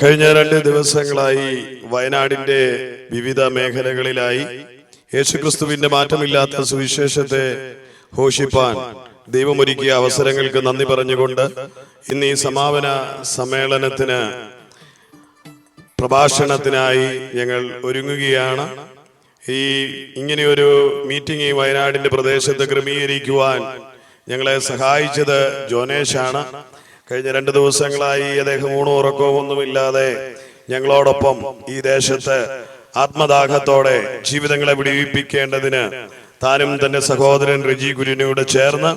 കഴിഞ്ഞ 2 ദിവസങ്ങളായി വയനാടിന്റെ വിവിധ മേഖലകളിലായി യേശുക്രിസ്തുവിന്റെ മാറ്റമില്ലാത്ത സുവിശേഷത്തെ ഘോഷിപ്പാൻ ദൈവമൊരുക്കിയ അവസരങ്ങൾക്ക് നന്ദി പറഞ്ഞുകൊണ്ട് ഇന്ന് ഈ സമാപന സമ്മേളനത്തിന് പ്രഭാഷണത്തിനായി ഞങ്ങൾ ഒരുങ്ങുകയാണ്. ഇങ്ങനെയൊരു മീറ്റിംഗ് ഈ വയനാടിന്റെ പ്രദേശത്ത് ക്രമീകരിക്കുവാൻ ഞങ്ങളെ സഹായിച്ചത് ജോനേഷാണ്. കഴിഞ്ഞ 2 ദിവസങ്ങളായി അദ്ദേഹം ഊണും ഉറക്കവും ഒന്നുമില്ലാതെ ഞങ്ങളോടൊപ്പം ഈ ദേശത്ത് ആത്മദാഹത്തോടെ ജീവിതങ്ങളെ വിടിവിപ്പിക്കേണ്ടതിന് താനും തന്റെ സഹോദരൻ റെജി കുര്യനോട് ചേർന്ന്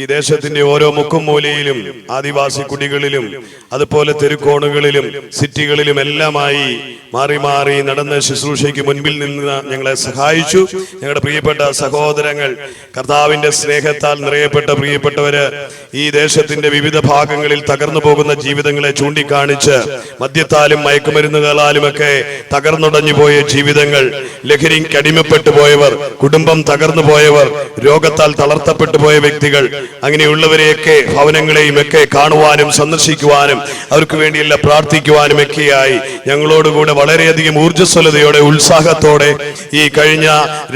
ഈ ദേശത്തിന്റെ ഓരോ മുക്കും മൂലയിലും ആദിവാസി കുടികളിലും അതുപോലെ തെരുക്കോണുകളിലും സിറ്റികളിലും എല്ലാമായി മാറി മാറി നടന്ന ശുശ്രൂഷയ്ക്ക് മുൻപിൽ നിന്ന് ഞങ്ങളെ സഹായിച്ചു. ഞങ്ങളുടെ പ്രിയപ്പെട്ട സഹോദരങ്ങൾ, കർത്താവിന്റെ സ്നേഹത്താൽ നിറയപ്പെട്ട പ്രിയപ്പെട്ടവര് ഈ ദേശത്തിന്റെ വിവിധ ഭാഗങ്ങളിൽ തകർന്നു പോകുന്ന ജീവിതങ്ങളെ ചൂണ്ടിക്കാണിച്ച് മദ്യത്താലും മയക്കുമരുന്നുകളാലുമൊക്കെ തകർന്നുടഞ്ഞു പോയ ജീവിതങ്ങൾ, ലഹരിക്ക് അടിമപ്പെട്ടു പോയവർ, കുടുംബം തകർന്നു പോയവർ, രോഗത്താൽ തളർത്തപ്പെട്ടു പോയ വ്യക്തികൾ, അങ്ങനെയുള്ളവരെയൊക്കെ ഭവനങ്ങളെയും ഒക്കെ കാണുവാനും സന്ദർശിക്കുവാനും അവർക്ക് വേണ്ടിയല്ല പ്രാർത്ഥിക്കുവാനും ഒക്കെയായി ഞങ്ങളോടുകൂടെ വളരെയധികം ഊർജ്ജസ്വലതയോടെ ഉത്സാഹത്തോടെ ഈ കഴിഞ്ഞ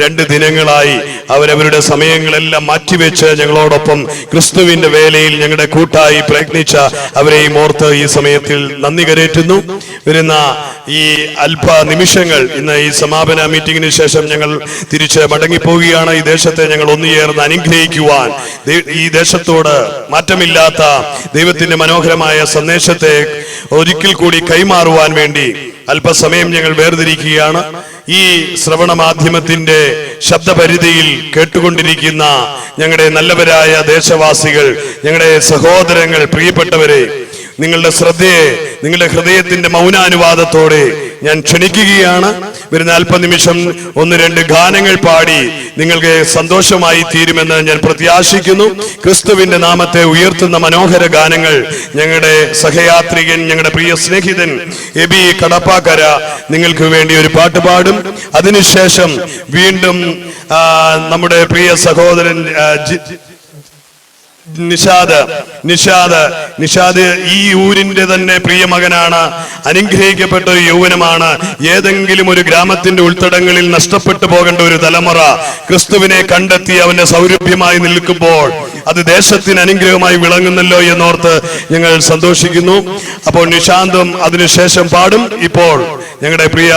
2 ദിനങ്ങളായി അവരവരുടെ സമയങ്ങളെല്ലാം മാറ്റിവെച്ച് ഞങ്ങളോടൊപ്പം ക്രിസ്തുവിന്റെ വേലയിൽ ഞങ്ങളുടെ കൂട്ടായി പ്രയത്നിച്ച അവരെയും ഓർത്ത് ഈ സമയത്തിൽ നന്ദി കരേറ്റുന്നു. വരുന്ന ഈ അല്പ നിമിഷങ്ങൾ ഇന്ന് ഈ സമാപന മീറ്റിംഗിന് ശേഷം ഞങ്ങൾ തിരിച്ച് മടങ്ങിപ്പോവുകയാണ്. ഈ ദേശത്തെ ഞങ്ങൾ ഒന്നുചേർന്ന് അനുഗ്രഹിക്കുവാൻ, ഈ ദേശത്തോട് മാറ്റമില്ലാത്ത ദൈവത്തിന്റെ മനോഹരമായ സന്ദേശത്തെ ഒരിക്കൽ കൂടി കൈമാറുവാൻ വേണ്ടി അല്പസമയം ഞങ്ങൾ വേർതിരിക്കുകയാണ്. ഈ ശ്രവണ മാധ്യമത്തിന്റെ ശബ്ദപരിധിയിൽ കേട്ടുകൊണ്ടിരിക്കുന്ന ഞങ്ങളുടെ നല്ലവരായ ദേശവാസികൾ, ഞങ്ങളുടെ സഹോദരങ്ങൾ, പ്രിയപ്പെട്ടവരെ, നിങ്ങളുടെ ശ്രദ്ധയെ നിങ്ങളുടെ ഹൃദയത്തിന്റെ മൗനാനുവാദത്തോടെ ഞാൻ ക്ഷണിക്കുകയാണ്. വരുന്ന അല്പനിമിഷം 1-2 ഗാനങ്ങൾ പാടി നിങ്ങൾക്ക് സന്തോഷമായി തീരുമെന്ന് ഞാൻ പ്രത്യാശിക്കുന്നു. ക്രിസ്തുവിന്റെ നാമത്തെ ഉയർത്തുന്ന മനോഹര ഗാനങ്ങൾ ഞങ്ങളുടെ സഹയാത്രികൻ, ഞങ്ങളുടെ പ്രിയ സ്നേഹിതൻ എബി കടപ്പാക്കര നിങ്ങൾക്ക് വേണ്ടി ഒരു പാട്ട് പാടും. അതിനുശേഷം വീണ്ടും നമ്മുടെ പ്രിയ സഹോദരൻ നിഷാദ് ഈ ഊരിന്റെ തന്നെ പ്രിയ മകനാണ്. അനുഗ്രഹിക്കപ്പെട്ട ഒരു യൗവനമാണ്. ഏതെങ്കിലും ഒരു ഗ്രാമത്തിന്റെ ഉൾത്തടങ്ങളിൽ നഷ്ടപ്പെട്ടു പോകേണ്ട ഒരു തലമുറ ക്രിസ്തുവിനെ കണ്ടെത്തി അവന്റെ സൗരഭ്യമായി നിൽക്കുമ്പോൾ അത് ദേശത്തിന് അനുഗ്രഹമായി വിളങ്ങുന്നല്ലോ എന്നോർത്ത് ഞങ്ങൾ സന്തോഷിക്കുന്നു. അപ്പോൾ നിഷാന്തും അതിനുശേഷം പാടും. ഇപ്പോൾ ഞങ്ങളുടെ പ്രിയ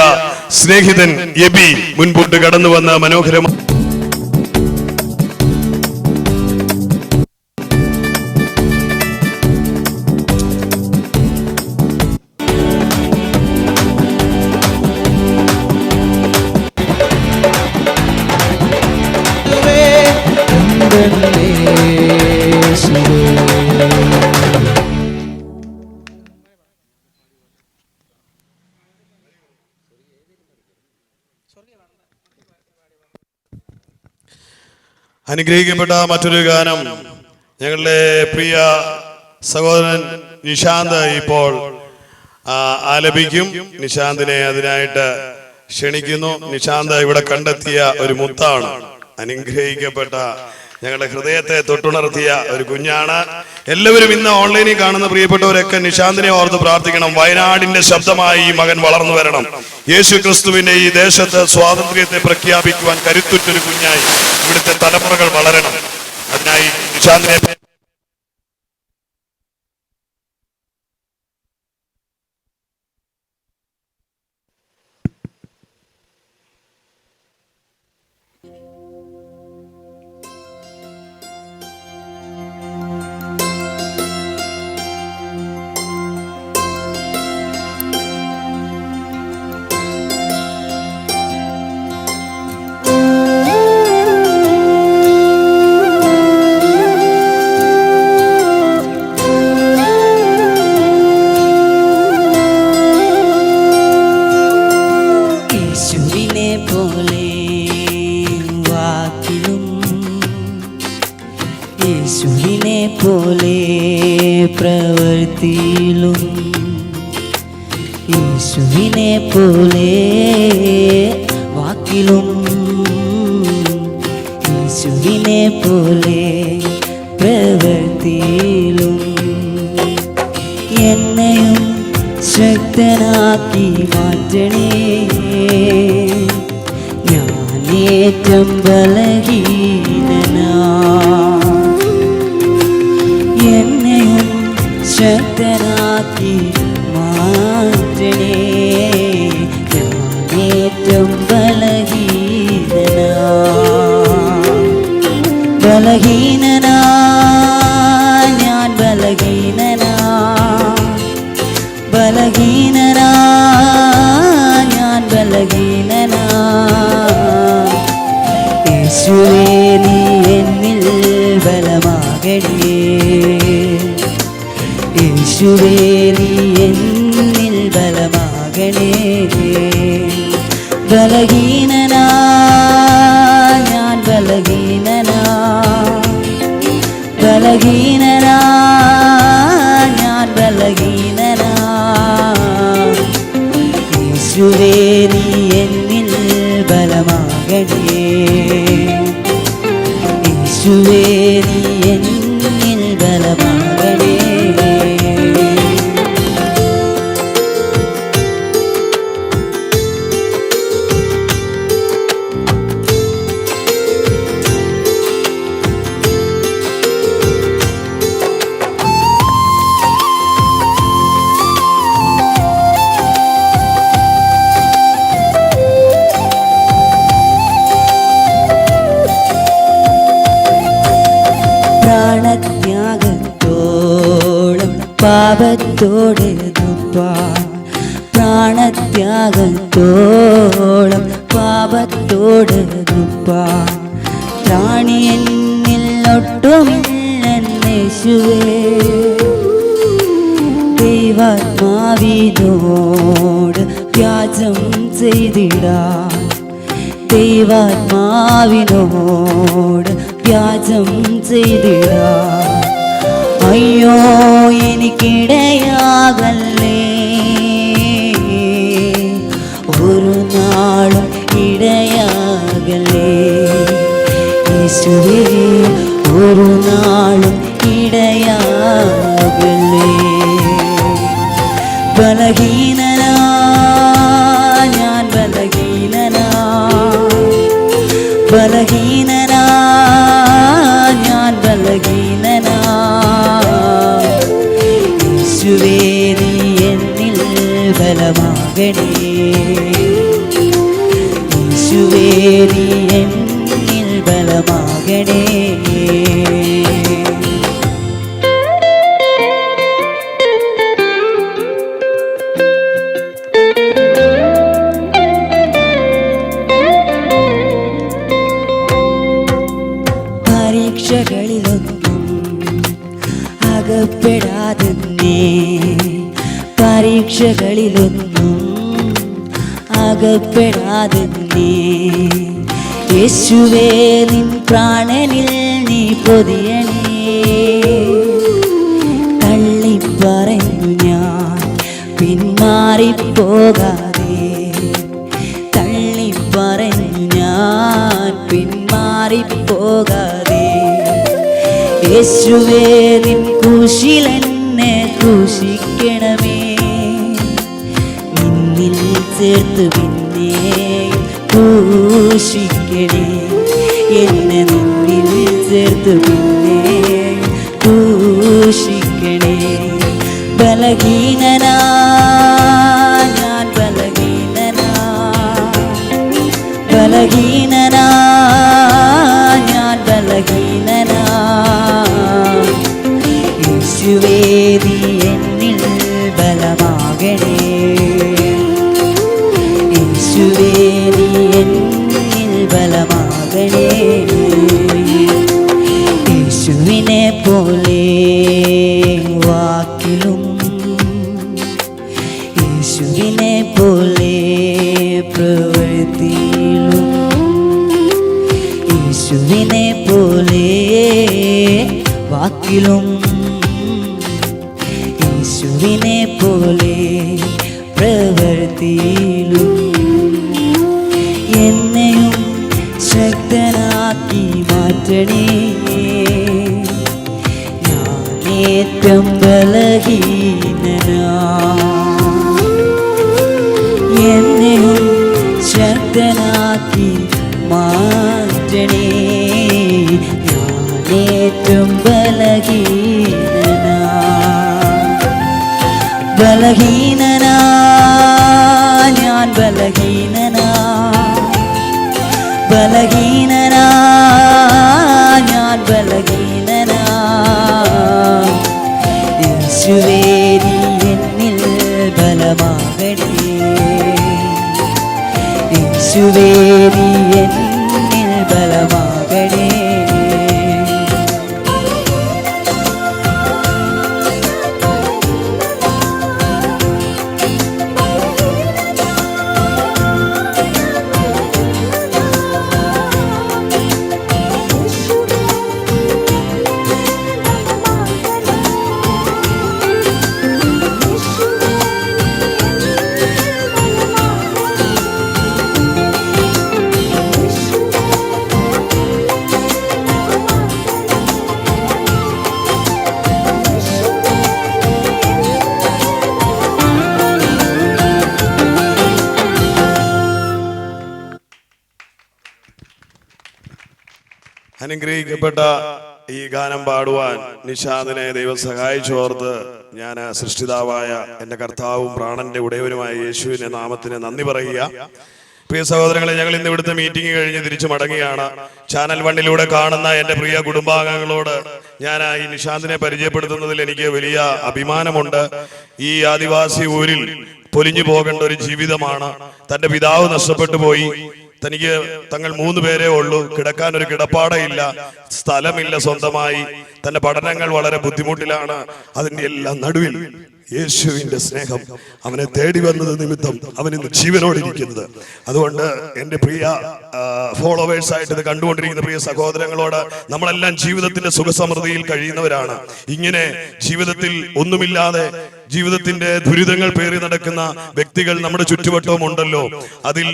സ്നേഹിതൻ എബി മുൻപോട്ട് കടന്നു വന്ന മനോഹരമായ അനുഗ്രഹിക്കപ്പെട്ട മറ്റൊരു ഗാനം ഞങ്ങളുടെ പ്രിയ സഹോദരൻ നിഷാന്ത് ഇപ്പോൾ ആലപിക്കും. നിഷാന്തിനെ അതിനായിട്ട് ക്ഷണിക്കുന്നു. നിഷാന്ത് ഇവിടെ കണ്ടെത്തിയ ഒരു മുത്താണ്. അനുഗ്രഹിക്കപ്പെട്ട ഞങ്ങളുടെ ഹൃദയത്തെ തൊട്ടുണർത്തിയ ഒരു കുഞ്ഞാണ്. എല്ലാവരും ഇന്ന് ഓൺലൈനിൽ കാണുന്ന പ്രിയപ്പെട്ടവരൊക്കെ നിഷാന്തിനെ ഓർത്ത് പ്രാർത്ഥിക്കണം. വയനാടിന്റെ ശബ്ദമായി ഈ മകൻ വളർന്നു വരണം. യേശു ക്രിസ്തുവിന്റെ ഈ ദേശത്ത് സ്വാതന്ത്ര്യത്തെ പ്രഖ്യാപിക്കുവാൻ കരുത്തുറ്റൊരു കുഞ്ഞായി ഇവിടുത്തെ തലമുറകൾ വളരണം. അതിനായി നിഷാന്തിനെ പ്രവൃത്തിയിലും യേശുവിനെ പോലെ വാക്കിലും യേശുവിനെ പോലെ പ്രവൃത്തിയിലും എന്നെയും ശക്തനാക്കി മാറ്റണേ. ഞാനേറ്റം ബലഹീനനാ, എന്നെയും ശക്തനാക്കി മാറ്റണേ. ഞാനേറ്റം ബലഹീനനാ, ബലഹീനനാ, ഞാൻ ബലഹീനനാ, ബലഹീനനാ, ഞാൻ ബലഹീനനാ. യേശുവേ നീ എന്നിൽ ബലമാകണേ. യേശുവേ നീ എന്നിൽ ബലമാകണേ. ബലഹീനനാ, ഞാൻ ബലഹീനനാ, ബലഹീനനാ, ഞാൻ ബലഹീനനാ. യേശുവേ നീ എന്നിൽ ബലമാകണേ. യേശുവേ നീ എന്നിൽ ബലമാകണേ. പ്രാണത്യാഗത്തോളം പാപത്തോടെതുപ്പാൻ, പ്രാണത്യാഗത്തോളം പാപത്തോടെതുപ്പാൻ പ്രാണി എന്നിൽ ഒട്ടുമില്ലെന്നേശുവേ. ദൈവാത്മാവിനോട് വ്യാജം ചെയ്തിടാൻ, ദൈവാത്മാവിനോട് വ്യാജം ചെയ്തിടാൻ അയ്യോ എനിക്കിടയാകല്ലേ. ഒരു നാളും ഇടയാകല്ലേ. യേശുവേ ഒരു നാളും ഇടയാകല്ലേ. ബലഹീനനാ, ഞാൻ ബലഹീനനാ, ബലഹീനനാ, ഞാൻ ബലഹീനനാ. യേശുവേ നീ എന്നിൽ ബലമാകണേ. യേശുവേ നീ എന്നിൽ ബലമാകണേ. പരീക്ഷകളിലൊന്നും അകപ്പെടാതെ നീ, പരീക്ഷകളിലൊന്നും അകപ്പെടാതെ നീ. യേശുവേ നിൻ പ്രാണനിൽ നീ പൊതിയണേ. തള്ളിപ്പറഞ്ഞു ഞാൻ പിന്മാറിപ്പോകാതെ, തള്ളിപ്പറഞ്ഞു ഞാൻ പിന്മാറിപ്പോകാതെ. യേശുവേ നിൻ ക്രൂശിലെന്നെ ക്രൂശിക്കണമേ. നിന്നിൽ ചേർത്ത് പിന്നെ ക്രൂശിക്കണേ. എന്നെ നിന്നിൽ ചേർത്ത് പിന്നെ ക്രൂശിക്കണേ. ബലഹീനനാ, ഞാൻ ബലഹീനനാ, ബലഹീനനാ, ഞാൻ ബലഹീനനാ. യേശുവേ നീ എന്നിൽ ബലമാകണേ. യേശുവേ നീ എന്നിൽ ബലമാകണേ. യേശുവിനെ പോലെ വാക്കിലും, യേശുവിനെ പോലെ പ്രവൃത്തിയിലും, യേശുവിനെ പോലെ വാക്കിലും, യേശുവിനെ പോലെ പ്രവൃത്തിയിലും എന്നെയും ശക്തനാക്കി മാറ്റണേ. ഞാനേറ്റം ബലഹീനനാ, ബലഹീനനാ ഞാൻ ബലഹീനനാ ബലഹീനനാ ഞാൻ ബലഹീനനാ യേശുവേ നീ എന്നിൽ ബലമാകണേ യേശുവേ നീ എന്നിൽ ബലമാകണേ അനുഗ്രഹിക്കപ്പെട്ട ഈ ഗാനം പാടുവാൻ നിഷാദിനെ ദൈവം സഹായിച്ചോർത്ത് ഞാൻ സൃഷ്ടിതാവായ എൻ്റെ കർത്താവും പ്രാണന്റെ ഉടയവനുമായ യേശുവിന്റെ നാമത്തിന് നന്ദി പറയുക. പ്രിയ സഹോദരങ്ങളെ, ഞങ്ങൾ ഇന്ന് ഇവിടുത്തെ മീറ്റിംഗ് കഴിഞ്ഞ് തിരിച്ചു മടങ്ങുകയാണ്. ചാനൽ 1 കാണുന്ന എൻ്റെ പ്രിയ കുടുംബാംഗങ്ങളോട് ഞാൻ ഈ നിഷാന്തിനെ പരിചയപ്പെടുത്തുന്നതിൽ എനിക്ക് വലിയ അഭിമാനമുണ്ട്. ഈ ആദിവാസി ഊരിൽ പൊലിഞ്ഞു പോകേണ്ട ഒരു ജീവിതമാണ്. തന്റെ പിതാവ് നഷ്ടപ്പെട്ടു പോയി. തങ്ങൾ 3 പേരേ ഉള്ളൂ. കിടക്കാൻ ഒരു കിടപ്പാടയില്ല, സ്ഥലമില്ല സ്വന്തമായി. തന്റെ പഠനങ്ങൾ വളരെ ബുദ്ധിമുട്ടിലാണ്. അതിന്റെ എല്ലാം നടുവിൽ യേശുവിന്റെ സ്നേഹം അവനെ തേടി വന്നത് നിമിത്തം അവൻ ഇന്ന് ജീവനോടിരിക്കുന്നത്. അതുകൊണ്ട് എൻ്റെ പ്രിയ ഫോളോവേഴ്സ് ആയിട്ട് ഇത് കണ്ടുകൊണ്ടിരിക്കുന്ന പ്രിയ സഹോദരങ്ങളോട്, നമ്മളെല്ലാം ജീവിതത്തിന്റെ സുഖസമൃദ്ധിയിൽ കഴിയുന്നവരാണ്. ഇങ്ങനെ ജീവിതത്തിൽ ഒന്നുമില്ലാതെ ജീവിതത്തിന്റെ ദുരിതങ്ങൾ പേറി നടക്കുന്ന വ്യക്തികൾ നമ്മുടെ ചുറ്റുവട്ടവും ഉണ്ടല്ലോ. അതിൽ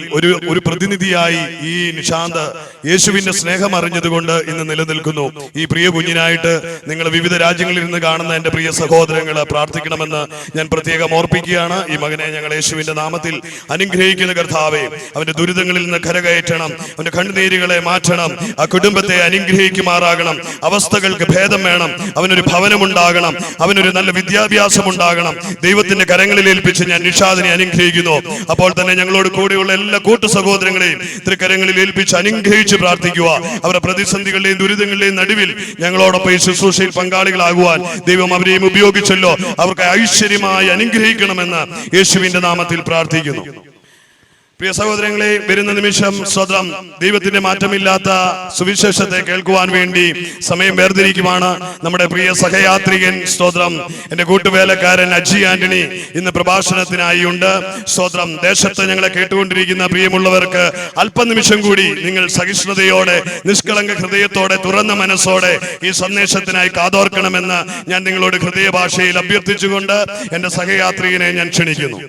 ഒരു പ്രതിനിധിയായി ഈ നിഷാന്ത് യേശുവിന്റെ സ്നേഹം അറിഞ്ഞതുകൊണ്ട് ഇന്ന് നിലനിൽക്കുന്നു. ഈ പ്രിയ കുഞ്ഞിനായിട്ട് നിങ്ങൾ വിവിധ രാജ്യങ്ങളിൽ നിന്ന് കാണുന്ന എൻ്റെ പ്രിയ സഹോദരങ്ങൾ പ്രാർത്ഥിക്കണമെന്ന് ഞാൻ പ്രത്യേകം ഓർപ്പിക്കുകയാണ്. ഈ മകനെ ഞങ്ങൾ യേശുവിന്റെ നാമത്തിൽ അനുഗ്രഹിക്കുന്ന കർത്താവേ, അവന്റെ ദുരിതങ്ങളിൽ നിന്ന് കരകയറ്റണം, അവന്റെ കണ്ണുനീരുകളെ മാറ്റണം, ആ കുടുംബത്തെ അനുഗ്രഹിക്കുമാറാകണം. അവസ്ഥകൾക്ക് ഭേദം വേണം. അവനൊരു ഭവനമുണ്ടാകണം, അവനൊരു നല്ല വിദ്യാഭ്യാസം ഉണ്ടാകണം. ദൈവത്തിന്റെ കരങ്ങളിൽ ഏൽപ്പിച്ച് ഞാൻ നിഷാദിനെ അനുഗ്രഹിക്കുന്നു. അപ്പോൾ തന്നെ ഞങ്ങളോട് കൂടെയുള്ള എല്ലാ കൂട്ടു സഹോദരങ്ങളെയും തൃക്കരങ്ങളിൽ ഏൽപ്പിച്ച് അനുഗ്രഹിച്ച് പ്രാർത്ഥിക്കുക. അവരുടെ പ്രതിസന്ധികളുടെയും ദുരിതങ്ങളുടെയും നടുവിൽ ഞങ്ങളോടൊപ്പം ഈ ശുശ്രൂഷയിൽ പങ്കാളികളാകുവാൻ ദൈവം അവരെയും ഉപയോഗിച്ചല്ലോ. അവർക്ക് ഐശ്വര്യമായി അനുഗ്രഹിക്കണമെന്ന് യേശുവിന്റെ നാമത്തിൽ പ്രാർത്ഥിക്കുന്നു. പ്രിയ സഹോദരങ്ങളെ, വരുന്ന നിമിഷം സ്വതം ദൈവത്തിന്റെ മാറ്റമില്ലാത്ത സുവിശേഷത്തെ കേൾക്കുവാൻ വേണ്ടി സമയം വേർതിരിക്കുവാണ് നമ്മുടെ പ്രിയ സഹയാത്രികൻ സ്തോത്രം എൻ്റെ കൂട്ടുവേലക്കാരൻ അജി ആന്റണി ഇന്ന് പ്രഭാഷണത്തിനായി ഉണ്ട്. സ്തോത്രം. ദേശത്ത് ഞങ്ങളെ കേട്ടുകൊണ്ടിരിക്കുന്ന പ്രിയമുള്ളവർക്ക് അല്പനിമിഷം കൂടി നിങ്ങൾ സഹിഷ്ണുതയോടെ, നിഷ്കളങ്ക ഹൃദയത്തോടെ, തുറന്ന മനസ്സോടെ ഈ സന്ദേശത്തിനായി കാതോർക്കണമെന്ന് ഞാൻ നിങ്ങളോട് ഹൃദയഭാഷയിൽ അഭ്യർത്ഥിച്ചുകൊണ്ട് എൻ്റെ സഹയാത്രികനെ ഞാൻ ക്ഷണിക്കുന്നു.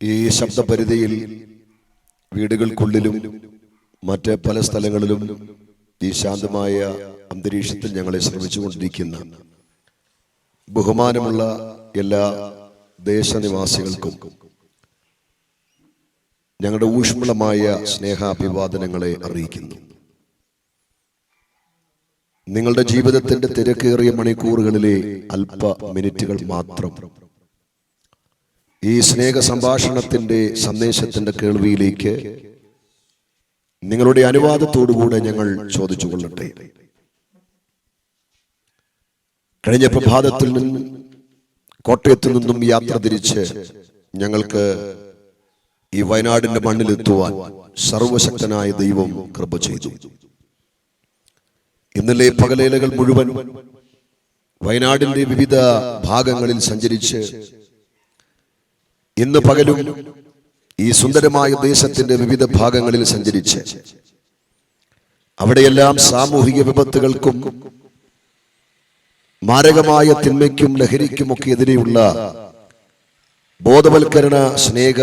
ഈ ശബ്ദപരിധിയിൽ വീടുകൾക്കുള്ളിലും മറ്റ് പല സ്ഥലങ്ങളിലും ഈ ശാന്തമായ അന്തരീക്ഷത്തിൽ ഞങ്ങളെ ശ്രമിച്ചുകൊണ്ടിരിക്കുന്ന ബഹുമാനമുള്ള എല്ലാ ദേശനിവാസികൾക്കും ഞങ്ങളുടെ ഊഷ്മളമായ സ്നേഹാഭിവാദനങ്ങളെ അറിയിക്കുന്നു. നിങ്ങളുടെ ജീവിതത്തിന്റെ തിരക്കേറിയ മണിക്കൂറുകളിലെ അല്പ മിനിറ്റുകൾ മാത്രം ഈ സ്നേഹ സംഭാഷണത്തിന്റെ സന്ദേശത്തിന്റെ കേൾവിയിലേക്ക് നിങ്ങളുടെ അനുവാദത്തോടുകൂടെ ഞങ്ങൾ ചോദിച്ചു കൊള്ളട്ടെ. കഴിഞ്ഞ പ്രഭാതത്തിൽ നിന്നും കോട്ടയത്തു നിന്നും യാത്ര തിരിച്ച് ഞങ്ങൾക്ക് ഈ വയനാടിന്റെ മണ്ണിലെത്തുവാൻ സർവശക്തനായ ദൈവം കൃപ ചെയ്തു. ഇന്നലെ പകലേലകൾ മുഴുവൻ വയനാടിന്റെ വിവിധ ഭാഗങ്ങളിൽ സഞ്ചരിച്ച് ഇന്ന് പകലും ഈ സുന്ദരമായ ദേശത്തിന്റെ വിവിധ ഭാഗങ്ങളിൽ സഞ്ചരിച്ച് അവിടെയെല്ലാം സാമൂഹിക വിപത്തുകൾക്കും മാരകമായ തിന്മയ്ക്കും ലഹരിക്കുമൊക്കെ എതിരെയുള്ള ബോധവൽക്കരണ സ്നേഹ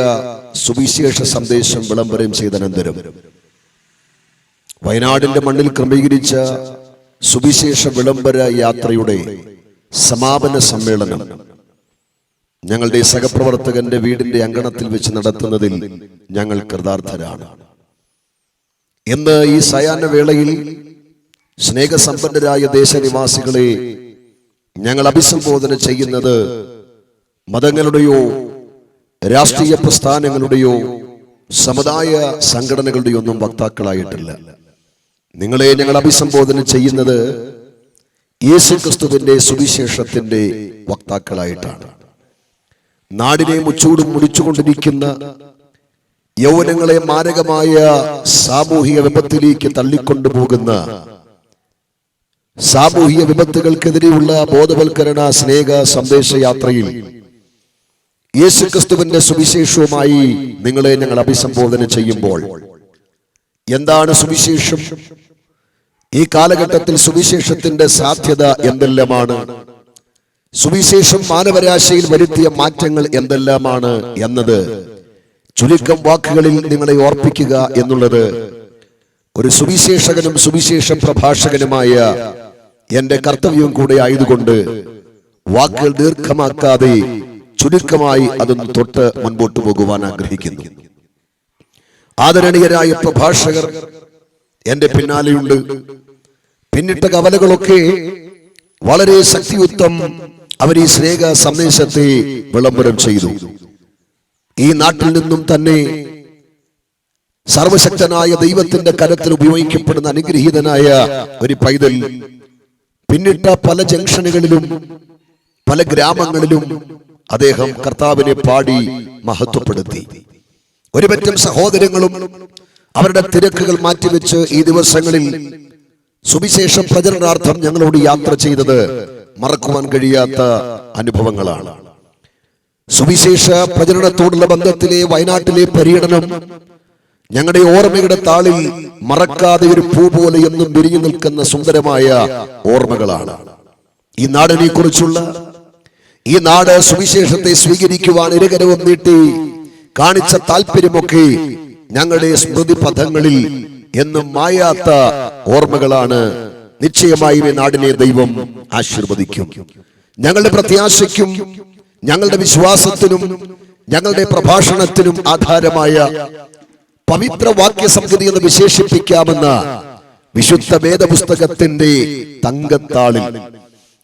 സുവിശേഷ സന്ദേശം വിളംബരം ചെയ്ത അനന്തരം വയനാടിന്റെ മണ്ണിൽ ക്രമീകരിച്ച സുവിശേഷ വിളംബര യാത്രയുടെ സമാപന സമ്മേളനം ഞങ്ങളുടെ സഹപ്രവർത്തകന്റെ വീടിന്റെ അങ്കണത്തിൽ വെച്ച് നടത്തുന്നതിൽ ഞങ്ങൾ കൃതാർത്ഥരാണ്. ഇന്ന് ഈ സായാഹ്ന വേളയിൽ സ്നേഹസമ്പന്നരായ ദേശനിവാസികളെ, ഞങ്ങൾ അഭിസംബോധന ചെയ്യുന്നത് മതങ്ങളുടെയോ രാഷ്ട്രീയ പ്രസ്ഥാനങ്ങളുടെയോ സമുദായ സംഘടനകളുടെയോ ഒന്നും വക്താക്കളായിട്ടില്ല. നിങ്ങളെ ഞങ്ങൾ അഭിസംബോധന ചെയ്യുന്നത് യേശുക്രിസ്തുവിന്റെ സുവിശേഷത്തിന്റെ വക്താക്കളായിട്ടാണ്. നാടിനെ മുച്ചൂടും മുടിച്ചുകൊണ്ടിരിക്കുന്ന യൗവനങ്ങളെ മാരകമായ സാമൂഹിക വിപത്തിലേക്ക് തള്ളിക്കൊണ്ടുപോകുന്ന സാമൂഹിക വിപത്തുകൾക്കെതിരെയുള്ള ബോധവൽക്കരണ സ്നേഹ സന്ദേശയാത്രയിൽ യേശുക്രിസ്തുവിന്റെ സുവിശേഷവുമായി നിങ്ങളെ ഞങ്ങൾ അഭിസംബോധന ചെയ്യുമ്പോൾ, എന്താണ് സുവിശേഷം? ഈ കാലഘട്ടത്തിൽ സുവിശേഷത്തിന്റെ സാധ്യത എന്തെല്ലാമാണ്? സുവിശേഷം മാനവരാശിയിൽ വരുത്തിയ മാറ്റങ്ങൾ എന്തെല്ലാമാണ് എന്നത് ചുരുക്കം വാക്കുകളിൽ നിങ്ങളെ ഓർപ്പിക്കുക എന്നുള്ളത് ഒരു സുവിശേഷകനും സുവിശേഷ പ്രഭാഷകനുമായ എന്റെ കർത്തവ്യവും കൂടെ ആയതുകൊണ്ട് വാക്കുകൾ ദീർഘമാക്കാതെ ചുരുക്കമായി അതൊന്ന് തൊട്ട് മുൻപോട്ട് പോകുവാൻ ആഗ്രഹിക്കുന്നു. ആദരണീയരായ പ്രഭാഷകർ എന്റെ പിന്നാലെയുണ്ട്. പിന്നിട്ട കവലകളൊക്കെ വളരെ ശക്തിയുക്തം അവർ ഈ സ്നേഹ സന്ദേശത്തെ വിളംബരം ചെയ്തു. ഈ നാട്ടിൽ നിന്നും തന്നെ സർവശക്തനായ ദൈവത്തിന്റെ കരത്തിൽ ഉപയോഗിക്കപ്പെടുന്ന അനുഗ്രഹീതനായ ഒരു പൈതൽ പിന്നിട്ട പല ജംഗ്ഷനുകളിലും പല ഗ്രാമങ്ങളിലും അദ്ദേഹം കർത്താവിനെ പാടി മഹത്വപ്പെടുത്തി. ഒരുപറ്റം സഹോദരങ്ങളും അവരുടെ തിരക്കുകൾ മാറ്റിവെച്ച് ഈ ദിവസങ്ങളിൽ സുവിശേഷ പ്രചരണാർത്ഥം ഞങ്ങളോട് യാത്ര ചെയ്തത് മറക്കുവാൻ കഴിയാത്ത അനുഭവങ്ങളാണ്. സുവിശേഷ പ്രചരണത്തോടുള്ള ബന്ധത്തിലെ വയനാട്ടിലെ പര്യടനം ഞങ്ങളുടെ ഓർമ്മയുടെ താളിൽ മറക്കാതെ ഒരു പൂ പോലെ എന്നും വിരിഞ്ഞു നിൽക്കുന്ന സുന്ദരമായ ഓർമ്മകളാണ്. ഈ നാടിനെ കുറിച്ചുള്ള, ഈ നാട് സുവിശേഷത്തെ സ്വീകരിക്കുവാൻ ഇരുകരവും നീട്ടി കാണിച്ച താല്പര്യമൊക്കെ ഞങ്ങളുടെ സ്മൃതി പഥങ്ങളിൽ എന്നും മായാത്ത ഓർമ്മകളാണ്. നിശ്ചയമായും ഈ നാടിനെ ദൈവം ആശീർവദിക്കും. ഞങ്ങളുടെ പ്രത്യാശയ്ക്കും ഞങ്ങളുടെ വിശ്വാസത്തിനും ഞങ്ങളുടെ പ്രഭാഷണത്തിനും ആധാരമായ പവിത്ര വാക്യസംഗതി എന്ന് വിശേഷിപ്പിക്കാമെന്ന വിശുദ്ധ വേദപുസ്തകത്തിന്റെ തങ്കത്താളിൽ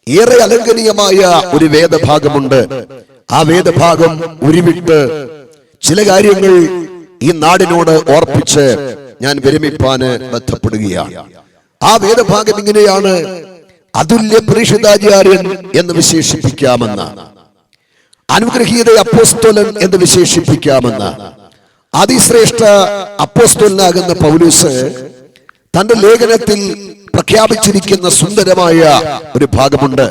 ഏറെ അലംഘനീയമായ ഒരു വേദഭാഗമുണ്ട്. ആ വേദഭാഗം ഉരുവിട്ട് ചില കാര്യങ്ങൾ ഈ നാടിനോട് ഓർപ്പിച്ച് ഞാൻ വിരമിപ്പാന് ബന്ധപ്പെടുകയാണ്. ആ വേദഭാഗം ഇങ്ങനെയാണ്: അതുല്യ പരിശുദ്ധാചാര്യൻ എന്ന് വിശേഷിപ്പിക്കാമെന്ന, അനുഗ്രഹീത അപ്പോസ്തലൻ എന്ന് വിശേഷിപ്പിക്കാമെന്ന അതിശ്രേഷ്ഠ അപ്പോസ്തലനാകുന്ന പൗലോസ് തന്റെ ലേഖനത്തിൽ പ്രഖ്യാപിച്ചിരിക്കുന്ന സുന്ദരമായ ഒരു ഭാഗമുണ്ട്.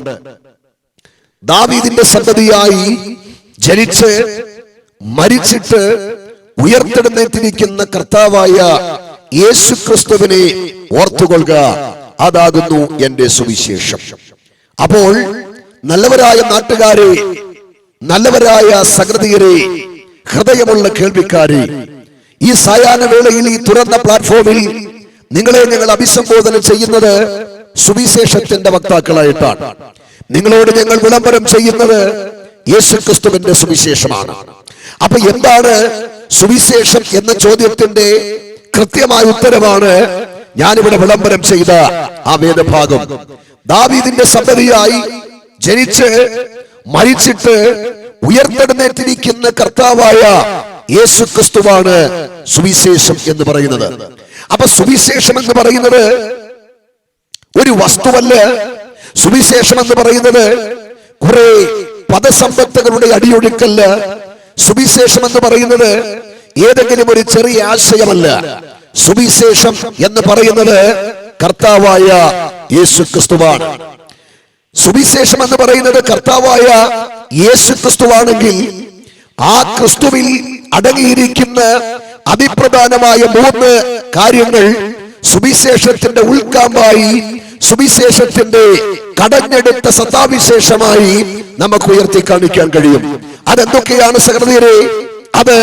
ദാവീദിന്റെ സന്തതിയായി ജനിച്ച് മരിച്ചിട്ട് ഉയർത്തെഴുന്നേറ്റിരിക്കുന്ന കർത്താവായ യേശുക്രിസ്തുവിനെ ഓർത്തുകൊള്ളുക, അതാകുന്നു എന്റെ സുവിശേഷം. അപ്പോൾ നല്ലവരായ നാട്ടുകാരെ, നല്ലവരായ സഹൃദയരെ, ഹൃദയമുള്ള കേൾവിക്കാരെ, ഈ സായാഹ്ന വേളയിൽ ഈ തുറന്ന പ്ലാറ്റ്ഫോമിൽ നിങ്ങളെ ഞങ്ങൾ അഭിസംബോധന ചെയ്യുന്നത് സുവിശേഷത്തിന്റെ വക്താക്കളായിട്ടാണ്. നിങ്ങളോട് ഞങ്ങൾ വിളംബരം ചെയ്യുന്നത് യേശുക്രിസ്തുവിന്റെ സുവിശേഷമാണ്. അപ്പൊ എന്താണ് സുവിശേഷം എന്ന ചോദ്യത്തിന്റെ കൃത്യമായ ഉത്തരമാണ് ഞാനിവിടെ വിളംബരം ചെയ്ത ആ വേദഭാഗം. ദാവീദിന്റെ സന്തതിയായി ജനിച്ച് മരിച്ചിട്ട് ഉയർത്തെഴുന്നേറ്റിരിക്കുന്ന കർത്താവായ യേശുക്രിസ്തുവാണ് സുവിശേഷം എന്ന് പറയുന്നത്. അപ്പൊ സുവിശേഷം എന്ന് പറയുന്നത് ഒരു വസ്തുവല്ല. സുവിശേഷം എന്ന് പറയുന്നത് കുറെ പദസമ്പത്തുകളുടെ അടിയൊഴുക്കല്ല. സുവിശേഷം എന്ന് പറയുന്നത് ഏതെങ്കിലും ഒരു ചെറിയ ആശയമല്ല. സുവിശേഷം എന്ന് പറയുന്നത് കർത്താവായ യേശുക്രിസ്തുവാണ്. സുവിശേഷം എന്ന് പറയുന്നത് കർത്താവായ യേശുക്രിസ്തുവാണെങ്കിൽ ആ ക്രിസ്തുവിൽ അടങ്ങിയിരിക്കുന്ന അതിപ്രധാനമായ 3 കാര്യങ്ങൾ സുവിശേഷത്തിന്റെ ഉൾക്കാമ്പായി, സുവിശേഷത്തിന്റെ കടഞ്ഞെടുത്ത സത്താവിശേഷമായി നമുക്ക് ഉയർത്തി കാണിക്കാൻ കഴിയും. അതെന്തൊക്കെയാണ് സഹോദരരെ? അത്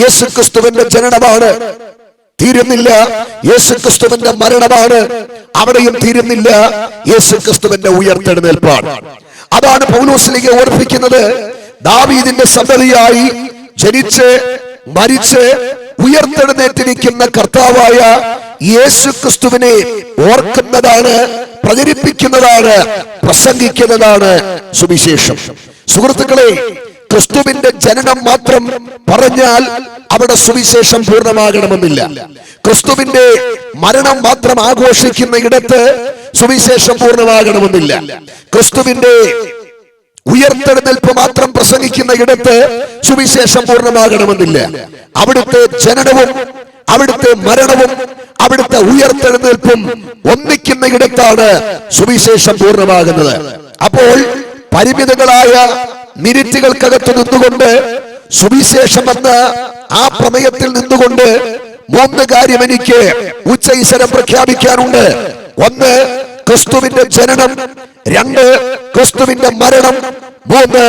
യേശുക്രിസ്തുവിന്റെ ജനനമാണ്, തീരുന്നില്ല. യേശുക്രിസ്തുവിന്റെ മരണമാണ്, അവിടെയും തീരുന്നില്ല. യേശുക്രിസ്തുവിന്റെ ഉയർത്തെഴുന്നേൽപ്പാണ്. അതാണ് പൗലോസിലേക്ക് ഓർപ്പിക്കുന്നത്. ദാവീദിന്റെ സന്തതിയായി ജനിച്ച് മരിച്ച് ഉയർത്തെഴുന്നേറ്റിരിക്കുന്ന കർത്താവായ യേശു ക്രിസ്തുവിനെ ഓർക്കുന്നതാണ്, പ്രചരിപ്പിക്കുന്നതാണ്, പ്രസംഗിക്കുന്നതാണ് സുവിശേഷം. സുഹൃത്തുക്കളെ, ക്രിസ്തുവിന്റെ ജനനം മാത്രം പറഞ്ഞാൽ അവിടെ സുവിശേഷം പൂർണ്ണമാകണമെന്നില്ല. ക്രിസ്തുവിന്റെ മരണം മാത്രം ആഘോഷിക്കുന്ന ഇടത്ത് സുവിശേഷം പൂർണ്ണമാകണമെന്നില്ല. ക്രിസ്തുവിന്റെ ഉയർത്തെഴുന്നേൽപ്പ് മാത്രം പ്രസംഗിക്കുന്ന ഇടത്ത് സുവിശേഷം പൂർണ്ണമാകണമെന്നില്ല. അവിടുത്തെ ജനനവും അവിടുത്തെ മരണവും അവിടുത്തെ ഉയർത്തെഴുന്നേൽപ്പും ഒന്നിക്കുന്ന ഇടത്താണ് സുവിശേഷം പൂർണ്ണമാകുന്നത്. അപ്പോൾ പരിമിതങ്ങളായ മിനിറ്റുകൾക്കകത്ത് നിന്നുകൊണ്ട് സുവിശേഷം എന്ന ആ പ്രമേയത്തിൽ നിന്നുകൊണ്ട് 3 കാര്യം എനിക്ക് ഉച്ചൈസ്വരം പ്രഖ്യാപിക്കാനുണ്ട്. 1, ക്രിസ്തുവിന്റെ ജനനം. 2, ക്രിസ്തുവിന്റെ മരണം. 3,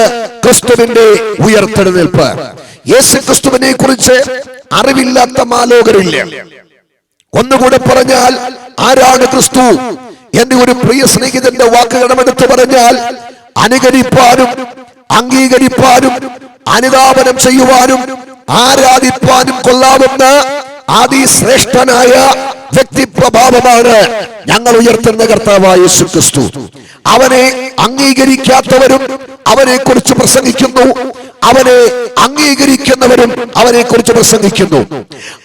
ക്രിസ്തുവിന്റെ ഉയർത്തെഴുന്നേൽപ്പ്. യേശു ക്രിസ്തുവിനെ കുറിച്ച് അറിവില്ലാത്ത മാലോകരില്ല. ഒന്നുകൂടെ പറഞ്ഞാൽ, ആരാണ് ക്രിസ്തു? എന്റെ ഒരു പ്രിയ സ്നേഹിതന്റെ വാക്കുകളെടുത്ത് പറഞ്ഞാൽ, അനുകരിപ്പാനും അംഗീകരിപ്പാനും അനുധാവനം ചെയ്യുവാനും ആരാധിപ്പാനും കൊള്ളാവുന്ന അതിശ്രേഷ്ഠനായ വ്യക്തിപ്രഭാവമാണ് ഞങ്ങൾ ഉയർത്തുന്ന കർത്താവായ യേശു ക്രിസ്തു. അവനെ അംഗീകരിക്കാത്തവരും അവനെ കുറിച്ച് പ്രസംഗിക്കുന്നു, അവനെ അംഗീകരിക്കുന്നവരും അവനെ കുറിച്ച് പ്രസംഗിക്കുന്നു.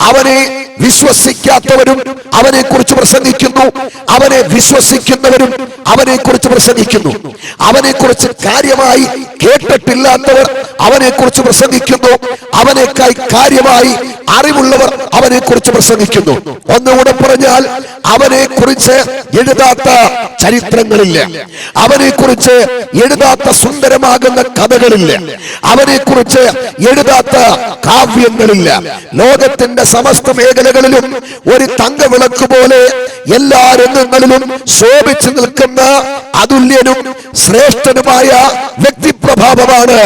അവനെ വിശ്വസിക്കാത്തവരും അവനെ കുറിച്ച് പ്രസംഗിക്കുന്നു, അവനെ വിശ്വസിക്കുന്നവരും അവനെ കുറിച്ച് പ്രസംഗിക്കുന്നു. അവനെ കുറിച്ച് കാര്യമായി കേട്ടിട്ടില്ലാത്തവർ അവനെ കുറിച്ച് പ്രസംഗിക്കുന്നു, അവനേക്കായി കാര്യമായി അറിവുള്ളവർ അവനെ കുറിച്ച് പ്രസംഗിക്കുന്നു. ഒന്നുകൂടെ പറഞ്ഞാൽ, അവനെ കുറിച്ച് എഴുതാത്ത ചരിത്രങ്ങളില്ല, അവനെ കുറിച്ച് എഴുതാത്ത സുന്ദരമാകുന്ന കഥകളില്ല, അവനെ കുറിച്ച് എഴുതാത്ത കാവ്യങ്ങളില്ല. ലോകത്തിന്റെ സമസ്ത മേഖലകളിലും ഒരു തങ്കവിളക്ക് പോലെ എല്ലാ രംഗങ്ങളിലും ശോഭിച്ചു നിൽക്കുന്ന അതുല്യനും ശ്രേഷ്ഠനുമായ വ്യക്തിപ്രഭാവമാണ്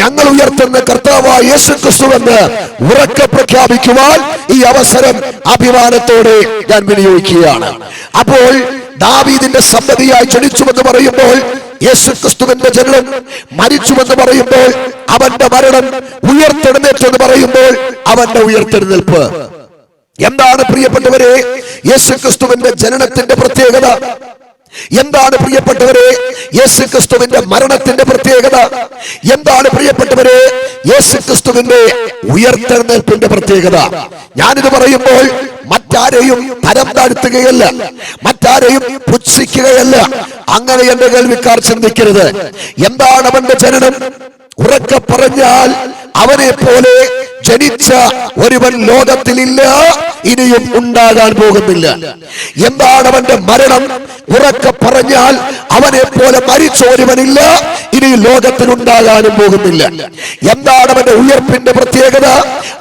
ഞങ്ങൾ ഉയർത്തുന്ന കർത്താവായ യേശു ക്രിസ്തുവെന്ന് ഉറക്കെ പ്രഖ്യാപിക്കുവാൻ ഈ അവസരം അഭിമാനത്തോടെ ഞാൻ വിനിയോഗിക്കുകയാണ്. അപ്പോൾ ദാവീദിന്റെ സന്തതിയായി ജനിച്ചുവെന്ന് പറയുമ്പോൾ യേശു ക്രിസ്തുവിന്റെ ജനനം, മരിച്ചുവെന്ന് പറയുമ്പോൾ അവന്റെ മരണം, ഉയർത്തെഴുന്നേറ്റെന്ന് പറയുമ്പോൾ അവന്റെ ഉയർത്തെഴുന്നേൽപ്പ്. എന്താണ് പ്രിയപ്പെട്ടവരെ യേശു ക്രിസ്തുവിന്റെ ജനനത്തിന്റെ പ്രത്യേകത? എന്താണ് പ്രിയപ്പെട്ടവരെ യേശു ക്രിസ്തുവിന്റെ മരണത്തിന്റെ പ്രത്യേകത? എന്താണ് പ്രിയപ്പെട്ടവരെ യേശു ക്രിസ്തുവിന്റെ ഉയർത്തെഴുന്നേൽപ്പിന്റെ പ്രത്യേകത? ഞാനിത് പറയുമ്പോൾ മറ്റാരെയും തരം താഴ്ത്തുകയല്ല, മറ്റാരെയും പുച്ഛിക്കുകയല്ല. അങ്ങനെ എന്റെ കേൾവിക്കാർ ചിന്തിക്കരുത്. എന്താണ് അവന്റെ ജനനം? ഉറക്കെ പറഞ്ഞാൽ, അവനെ പോലെ ജനിച്ച ഒരുവൻ ലോകത്തിലില്ല, ഇനിയും ഉണ്ടാകാൻ പോകുന്നില്ല. എന്താണ് അവന്റെ മരണം? ഉറക്കെ പറഞ്ഞാൽ, അവനെ പോലെ മരിച്ച ഒരുവനില്ല, ഇനി ലോകത്തിൽ ഉണ്ടാകാനും പോകുന്നില്ല. എന്താണ് അവന്റെ ഉയർപ്പിന്റെ പ്രത്യേകത?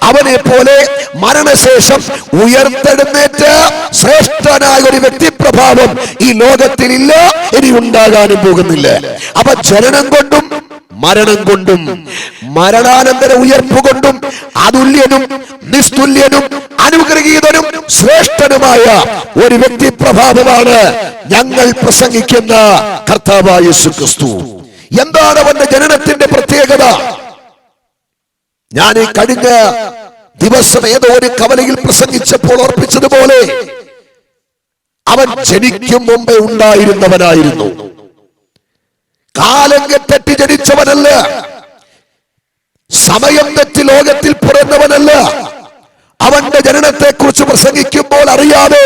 അവനെ പോലെ മരണശേഷം ഉയർത്തെഴുന്നേറ്റ് ശ്രേഷ്ഠനായ ഒരു വ്യക്തിപ്രഭാവം ഈ ലോകത്തിലില്ല, ഇനി ഉണ്ടാകാനും പോകുന്നില്ല. അപ്പൊ ജനനം കൊണ്ടും മരണം കൊണ്ടും മരണാനന്തര ഉയർപ്പ് കൊണ്ടും അതുല്യനും നിസ്തുല്യനും അനുഗ്രഹീതനും ശ്രേഷ്ഠനുമായ ഒരു വ്യക്തിപ്രഭാവമാണ് ഞങ്ങൾ പ്രസംഗിക്കുന്ന കർത്താവായ യേശു ക്രിസ്തു. എന്താണ് അവന്റെ ജനനത്തിന്റെ പ്രത്യേകത? ഞാൻ ഈ കഴിഞ്ഞ ദിവസം ഏതോ ഒരു കവലയിൽ പ്രസംഗിച്ചപ്പോൾ ഓർപ്പിച്ചതുപോലെ, അവൻ ജനിക്കും മുമ്പേ ഉണ്ടായിരുന്നവനായിരുന്നു. കാലം തെറ്റി ജനിച്ചവനല്ല, സമയം തെറ്റി ലോകത്തിൽ പിറന്നവനല്ല. അവന്റെ ജനനത്തെ കുറിച്ച് പ്രസംഗിക്കുമ്പോൾ അറിയാതെ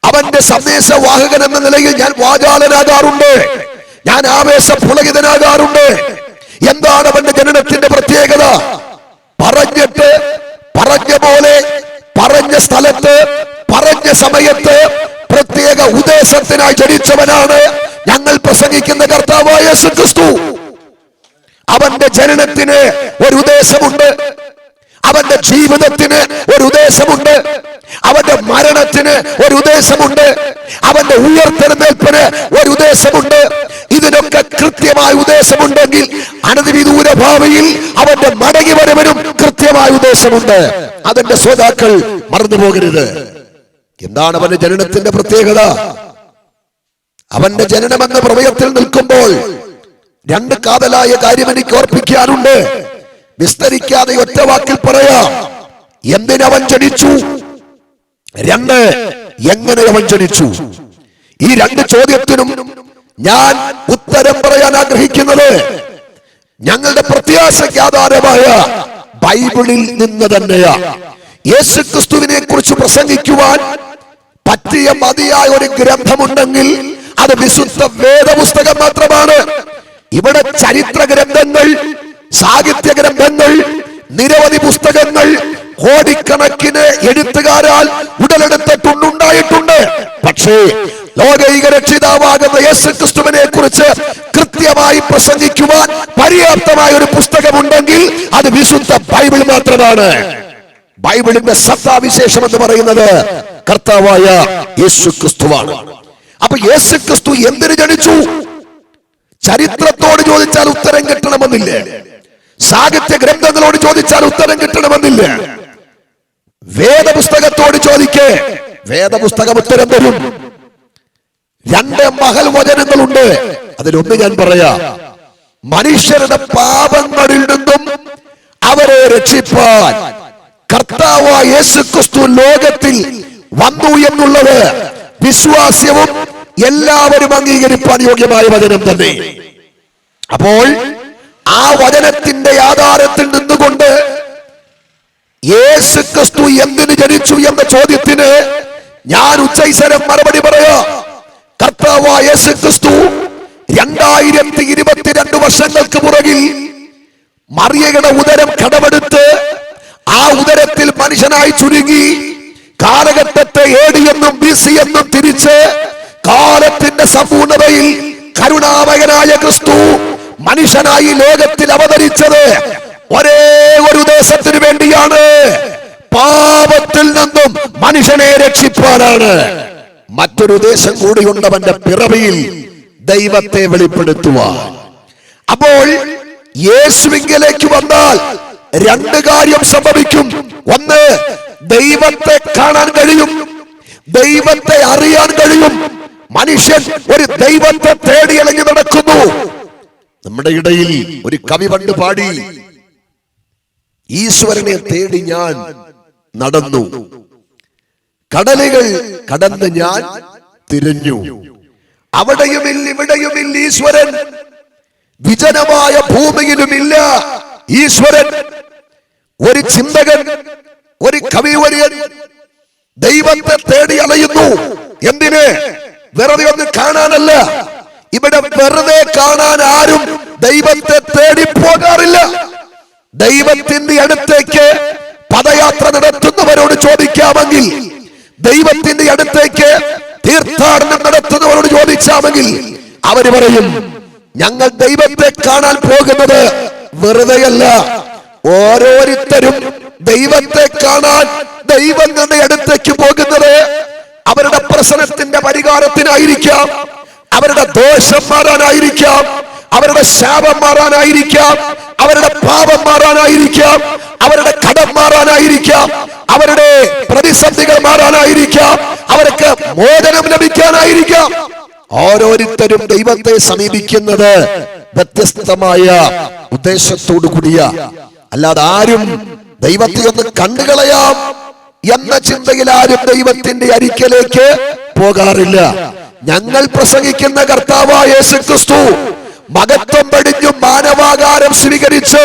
അവന്റെ സന്ദേശവാഹകൻ എന്ന നിലയിൽ ഞാൻ വാചാലനാകാറുണ്ട്, ഞാൻ ആവേശപുളകിതനാകാറുണ്ട്. എന്താണ് അവന്റെ ജനനത്തിന്റെ പ്രത്യേകത? പറഞ്ഞിട്ട് പറഞ്ഞ പോലെ, പറഞ്ഞ സ്ഥലത്ത്, പറഞ്ഞ സമയത്ത്, പ്രത്യേക ഉദ്ദേശത്തിനായി ജനിച്ചവനാണ് ഞങ്ങൾ പ്രസംഗിക്കുന്ന കർത്താവായ യേശു ക്രിസ്തു. അവന്റെ ജനനത്തിന് ഒരു ഉദ്ദേശമുണ്ട്, അവന്റെ ജീവിതത്തിന് ഒരു ഉദ്ദേശമുണ്ട്, അവന്റെ മരണത്തിന് ഒരു ഉദ്ദേശമുണ്ട്, അവന്റെ ഉയർത്തെഴുന്നേൽപ്പിന് ഒരു ഉദ്ദേശമുണ്ട്. ഇതിനൊക്കെ കൃത്യമായ ഉദ്ദേശമുണ്ടെങ്കിൽ അനധിവിദൂര ഭാവിയിൽ അവന്റെ മടങ്ങി വരവിനും കൃത്യമായ ഉദ്ദേശമുണ്ട്. അതിന്റെ ശ്രോതാക്കൾ മറന്നുപോകരുത്. എന്താണ് അവന്റെ ജനനത്തിന്റെ പ്രത്യേകത? അവന്റെ ജനനം എന്ന പ്രമേയത്തിൽ നിൽക്കുമ്പോൾ 2 കാതലായ കാര്യം എനിക്ക് ഓർപ്പിക്കാനുണ്ട്. വിസ്തരിക്കാതെ ഒറ്റ വാക്കിൽ പറയാം. എന്തിനവൻ ജനിച്ചു? രണ്ട്, എങ്ങനെ അവൻ ജനിച്ചു? ഈ രണ്ട് ചോദ്യത്തിനും ഞാൻ ഉത്തരം പറയാൻ ആഗ്രഹിക്കുന്നത് ഞങ്ങളുടെ പ്രത്യാശയ്ക്ക് ആധാരമായ ബൈബിളിൽ നിന്ന് തന്നെയാ. യേശുക്രിസ്തുവിനെ കുറിച്ച് പ്രസംഗിക്കുവാൻ പറ്റിയ മതിയായ ഒരു ഗ്രന്ഥമുണ്ടെങ്കിൽ അത് വിശുദ്ധ വേദപുസ്തകം മാത്രമാണ്. ഇവിടെ ചരിത്ര ഗ്രന്ഥങ്ങൾ, സാഹിത്യ ഗ്രന്ഥങ്ങൾ, നിരവധി പുസ്തകങ്ങൾ കോടിക്കണക്കിന് എഴുത്തുകാരാൽ ഉടലെടുത്തിട്ടുണ്ടായിട്ടുണ്ട്. പക്ഷേ ലോകൈക രക്ഷിതാവാകുന്ന യേശുക്രിസ്തുവിനെ കുറിച്ച് കൃത്യമായി പ്രസംഗിക്കുവാൻ പര്യാപ്തമായ ഒരു പുസ്തകമുണ്ടെങ്കിൽ അത് വിശുദ്ധ ബൈബിൾ മാത്രമാണ്. ബൈബിളിന്റെ സത്താവിശേഷം എന്ന് പറയുന്നത് കർത്താവായ യേശുക്രിസ്തുവാണ്. അപ്പൊ യേശുക്രിസ്തു എന്തിനു ജനിച്ചു? ചരിത്രത്തോട് ചോദിച്ചാൽ ഉത്തരം കിട്ടണമെന്നില്ല, സാഹിത്യ ഗ്രന്ഥങ്ങളോട് ചോദിച്ചാൽ ഉത്തരം കിട്ടണമെന്നില്ല. വേദപുസ്തകത്തോട് ചോദിക്കേ, വേദപുസ്തകം ഉത്തരം തരും. രണ്ട് മഹൽ വചനങ്ങളുണ്ട്, അതിലൊന്ന് ഞാൻ പറയാം. മനുഷ്യരുടെ പാപങ്ങളിൽ നിന്നും അവരെ രക്ഷിപ്പാൻ കർത്താവായ യേശുക്രിസ്തു ലോകത്തിൽ വന്നു എന്നുള്ളത് വിശ്വാസ്യവും എല്ലാവരും അംഗീകരിപ്പാൻ യോഗ്യമായ വചനം തന്നെ. അപ്പോൾ ആ വചനത്തിന്റെ ആധാരത്തിൽ നിന്നുകൊണ്ട് യേശുക്രിസ്തു എന്തിനു ജനിച്ചു എന്ന ചോദ്യത്തിന് ഞാൻ ഉച്ചൈസരം മറുപടി പറയാം. കർത്താവായ യേശുക്രിസ്തു 2022 വർഷങ്ങൾക്ക് പുറകിൽ മറിയയുടെ ഉദരം കടമെടുത്ത് ആ ഉദരത്തിൽ മനുഷ്യനായി ചുരുങ്ങി കാലഘട്ടത്തെ AD എന്നും BC എന്നും തിരിച്ച് കാലത്തിന്റെ സമ്പൂർണതയിൽ കരുണാമയനായ ക്രിസ്തു മനുഷ്യനായി ലോകത്തിൽ അവതരിച്ചത് ഒരേ ഒരു ഉദ്ദേശത്തിന് വേണ്ടിയാണ്. പാപത്തിൽ നിന്നും മനുഷ്യനെ രക്ഷിപ്പാനാണ്. മറ്റൊരു ഉദ്ദേശം കൂടിയുണ്ട് അവന്റെ പിറവിയിൽ, ദൈവത്തെ വെളിപ്പെടുത്തുവാൻ. അപ്പോൾ യേശുവിലേക്ക് വന്നാൽ രണ്ട് കാര്യം സംഭവിക്കും. ഒന്ന്, ദൈവത്തെ കാണാൻ കഴിയും, ദൈവത്തെ അറിയാൻ കഴിയും. മനുഷ്യൻ ഒരു ദൈവത്തെ തേടി അലഞ്ഞു നടക്കുന്നു. നമ്മുടെ ഇടയിൽ ഒരു കവി പണ്ട് പാടി, ഈശ്വരനെ തേടി ഞാൻ നടന്നു, കടലുകൾ കടന്ന് ഞാൻ തിരഞ്ഞു, അവിടെയുമില്ല ഇവിടെയുമില്ല ഈശ്വരൻ, വിജനമായ ഭൂമിയിലുമില്ല ഈശ്വരൻ. ഒരു ചിന്തകൻ, ഒരു കവിവര്യൻ ദൈവത്തെ തേടി അലയുന്നു. എന്തിന്? വെറുതെ ഒന്ന് കാണാനല്ല. ഇവിടെ വെറുതെ കാണാൻ ആരും ദൈവത്തെ തേടി പോകാറില്ല. ദൈവത്തിന്റെ അടുത്തേക്ക് പദയാത്ര നടത്തുന്നവരോട് ചോദിക്കാമെങ്കിൽ, ദൈവത്തിന്റെ അടുത്തേക്ക് തീർത്ഥാടനം നടത്തുന്നവരോട് ചോദിച്ചാമെങ്കിൽ അവര് പറയും, ഞങ്ങൾ ദൈവത്തെ കാണാൻ പോകുന്നത് വെറുതെയല്ല. ഓരോരുത്തരും ദൈവത്തെ കാണാൻ ദൈവങ്ങളുടെ അടുത്തേക്ക് പോകുന്നത് അവരുടെ പ്രശ്നത്തിന്റെ പരിഹാരത്തിനായിരിക്കാം, അവരുടെ ദോഷം മാറാനായിരിക്കാം, അവരുടെ ശാപം മാറാനായിരിക്കാം, അവരുടെ പാപം മാറാനായിരിക്കാം, അവരുടെ കടം മാറാനായിരിക്കാം, അവരുടെ പ്രതിസന്ധികൾ മാറാനായിരിക്കാം, അവർക്ക് മോചനം ലഭിക്കാനായിരിക്കാം. ഓരോരുത്തരും ദൈവത്തെ സമീപിക്കുന്നത് വ്യത്യസ്തമായ ഉദ്ദേശത്തോടു കൂടിയ, അല്ലാതെ ആരും ദൈവത്തെ ഒന്ന് കണ്ടുകളയാം എന്ന ചിന്തയിൽ ആരും ദൈവത്തിന്റെ അരികിലേക്ക് പോകാറില്ല. ഞങ്ങൾ പ്രസംഗിക്കുന്ന കർത്താവായ യേശുക്രിസ്തു മഹത്വം വെടിഞ്ഞു മാനവാകാരം സ്വീകരിച്ച്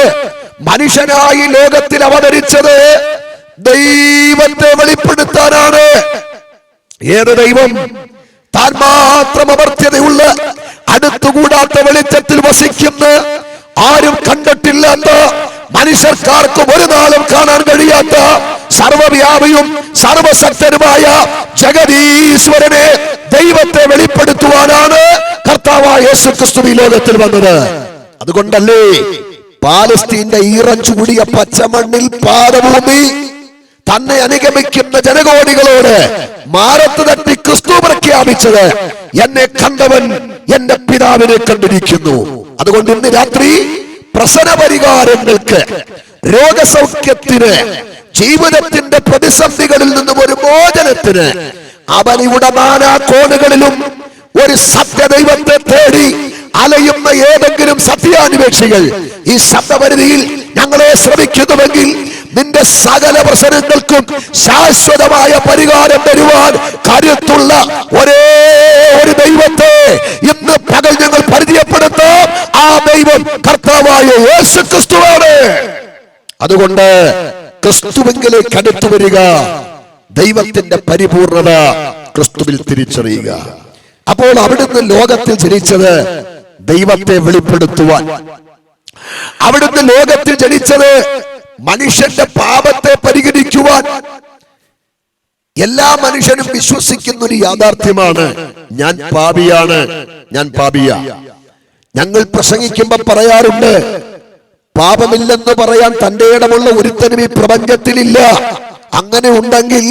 മനുഷ്യനായി ലോകത്തിൽ അവതരിച്ചത് ദൈവത്തെ വെളിപ്പെടുത്താനാണ്. ഏത് ദൈവം? താൻ മാത്രം അമർത്യതയുള്ള, അടുത്തുകൂടാത്ത വെളിച്ചത്തിൽ വസിക്കുന്ന, ആരും കണ്ടിട്ടില്ലാത്ത, മനുഷ്യർക്കാർക്കും ഒരു നാളും കാണാൻ കഴിയാത്ത, സർവവ്യാപിയും സർവശക്തനുമായ ജഗദീശ്വരനെ, ദൈവത്തെ വെളിപ്പെടുത്തുവാനാണ് കർത്താവായ യേശുക്രിസ്തു ഈ ലോകത്തിൽ വന്നത്. അതുകൊണ്ടല്ലേ പാലസ്തീന്റെ ഈറൻ ചൂടിയ പച്ചമണ്ണിൽ പാദഭൂമി തന്നെ അനുഗമിക്കുന്ന ജനകോടികളോട് മാറത്ത് തട്ടി ക്രിസ്തു പ്രഖ്യാപിച്ചത്, എന്നെ കണ്ടവൻ എന്റെ പിതാവിനെ കണ്ടിരിക്കുന്നു. അതുകൊണ്ട് ഇന്ന് രാത്രി പ്രശ്ന പരിഹാരങ്ങൾക്ക്, രോഗസൗഖ്യത്തിന്, ജീവിതത്തിന്റെ പ്രതിസന്ധികളിൽ നിന്നും ഒരു മോചനത്തിന് അവനിവിടെ നാനാ കോണുകളിലും ഒരു സത്യദൈവത്തെ തേടി അലയുന്ന ഏതെങ്കിലും സത്യാന്വേഷി ദൈവകക്ഷികൾ ഈ ശബ്ദപരിധിയിൽ ഞങ്ങളെ ശ്രമിക്കുന്നുവെങ്കിൽ നിന്റെ സകല പ്രശ്നങ്ങൾക്കും ശാശ്വതമായ പരിഹാരം തരുവാൻ കരുത്തുള്ള ഒരേ ഒരു ദൈവത്തെ ഇന്ന് പകൽ ഞങ്ങൾ പരിചയപ്പെടുത്താം. ആ ദൈവം കർത്താവായ യേശുക്രിസ്തുവാണ്. അതുകൊണ്ട് ക്രിസ്തുവിലേക്ക് അടുത്തു വരിക, ദൈവത്തിന്റെ പരിപൂർണത ക്രിസ്തുവിൽ തിരിച്ചറിയുക. അപ്പോൾ അവിടുന്ന് ലോകത്തിൽ ജനിച്ചത് ദൈവത്തെ വെളിപ്പെടുത്തുവാൻ, അവിടുന്ന് ലോകത്തിൽ ജനിച്ചത് മനുഷ്യന്റെ പാപത്തെ പരിഹരിക്കുവാൻ. എല്ലാ മനുഷ്യനും വിശ്വസിക്കുന്ന ഒരു യാഥാർത്ഥ്യമാണ്, ഞാൻ പാപിയാണ്, ഞാൻ പാപിയ. ഞങ്ങൾ പ്രസംഗിക്കുമ്പോ പറയാറുണ്ട്, പാപമില്ലെന്ന് പറയാൻ തന്റെ ഇടമുള്ള ഒരുത്തനും ഈ പ്രപഞ്ചത്തിലില്ല. അങ്ങനെ ഉണ്ടെങ്കിൽ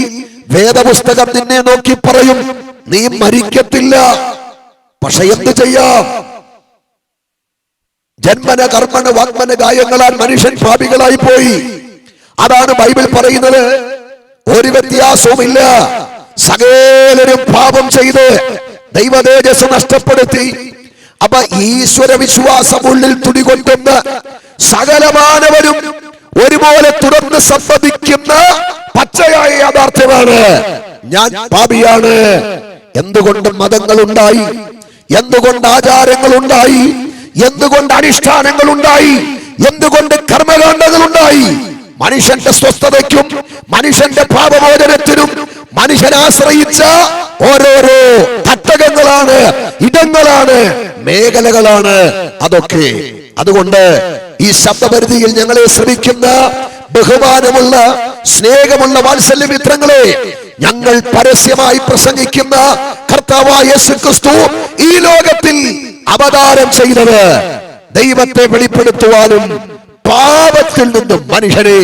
വേദപുസ്തകം നിന്നെ നോക്കി പറയും, നീ മരിക്കത്തില്ല. പക്ഷെ എന്ത് ചെയ്യാം? ജന്മന കർമ്മന വാഗ്മന ഗായങ്ങളാൽ മനുഷ്യൻ പാപികളായി പോയി. അതാണ് ബൈബിൾ പറയുന്നത്. ഒരു വ്യത്യാസവുമില്ല, സകലരും പാപം ചെയ്ത് ദൈവതേജസ് നഷ്ടപ്പെടുത്തി. അപ്പൊ ഈശ്വര വിശ്വാസം ഉള്ളിൽ തുടികൊണ്ടുന്ന സകല മാനവരും ഒരുപോലെ തുറന്ന് സമ്മതിക്കുന്ന പച്ചയായ യാഥാർത്ഥ്യമാണ്, ഞാൻ പാപിയാണ്. എന്തുകൊണ്ട് മതങ്ങളുണ്ടായി, എന്തുകൊണ്ട് ആചാരങ്ങളുണ്ടായി, എന്തുകൊണ്ട് അനുഷ്ഠാനങ്ങൾ ഉണ്ടായി, എന്തുകൊണ്ട് കർമ്മകാണ്ഡങ്ങൾ ഉണ്ടായി? മനുഷ്യന്റെ സ്വസ്ഥതയ്ക്കും മനുഷ്യന്റെ പാപമോചനത്തിനും മനുഷ്യൻ ആശ്രയിച്ച ഓരോരോ തട്ടകങ്ങളാണ്, ഇടങ്ങളാണ്, മേഖലകളാണ് അതൊക്കെ. അതുകൊണ്ട് ഈ ശബ്ദപരിധിയിൽ ഞങ്ങളെ ശ്രമിക്കുന്ന ബഹുമാനമുള്ള സ്നേഹമുള്ള വാത്സല്യ മിത്രങ്ങളെ, ഞങ്ങൾ പരസ്യമായി പ്രസംഗിക്കുന്ന കർത്താവായ യേശുക്രിസ്തു ഈ ലോകത്തിൽ അവതാരം ചെയ്തത് ദൈവത്തെ വെളിപ്പെടുത്തുവാനും പാപത്തിൽ നിന്നും മനുഷ്യരെ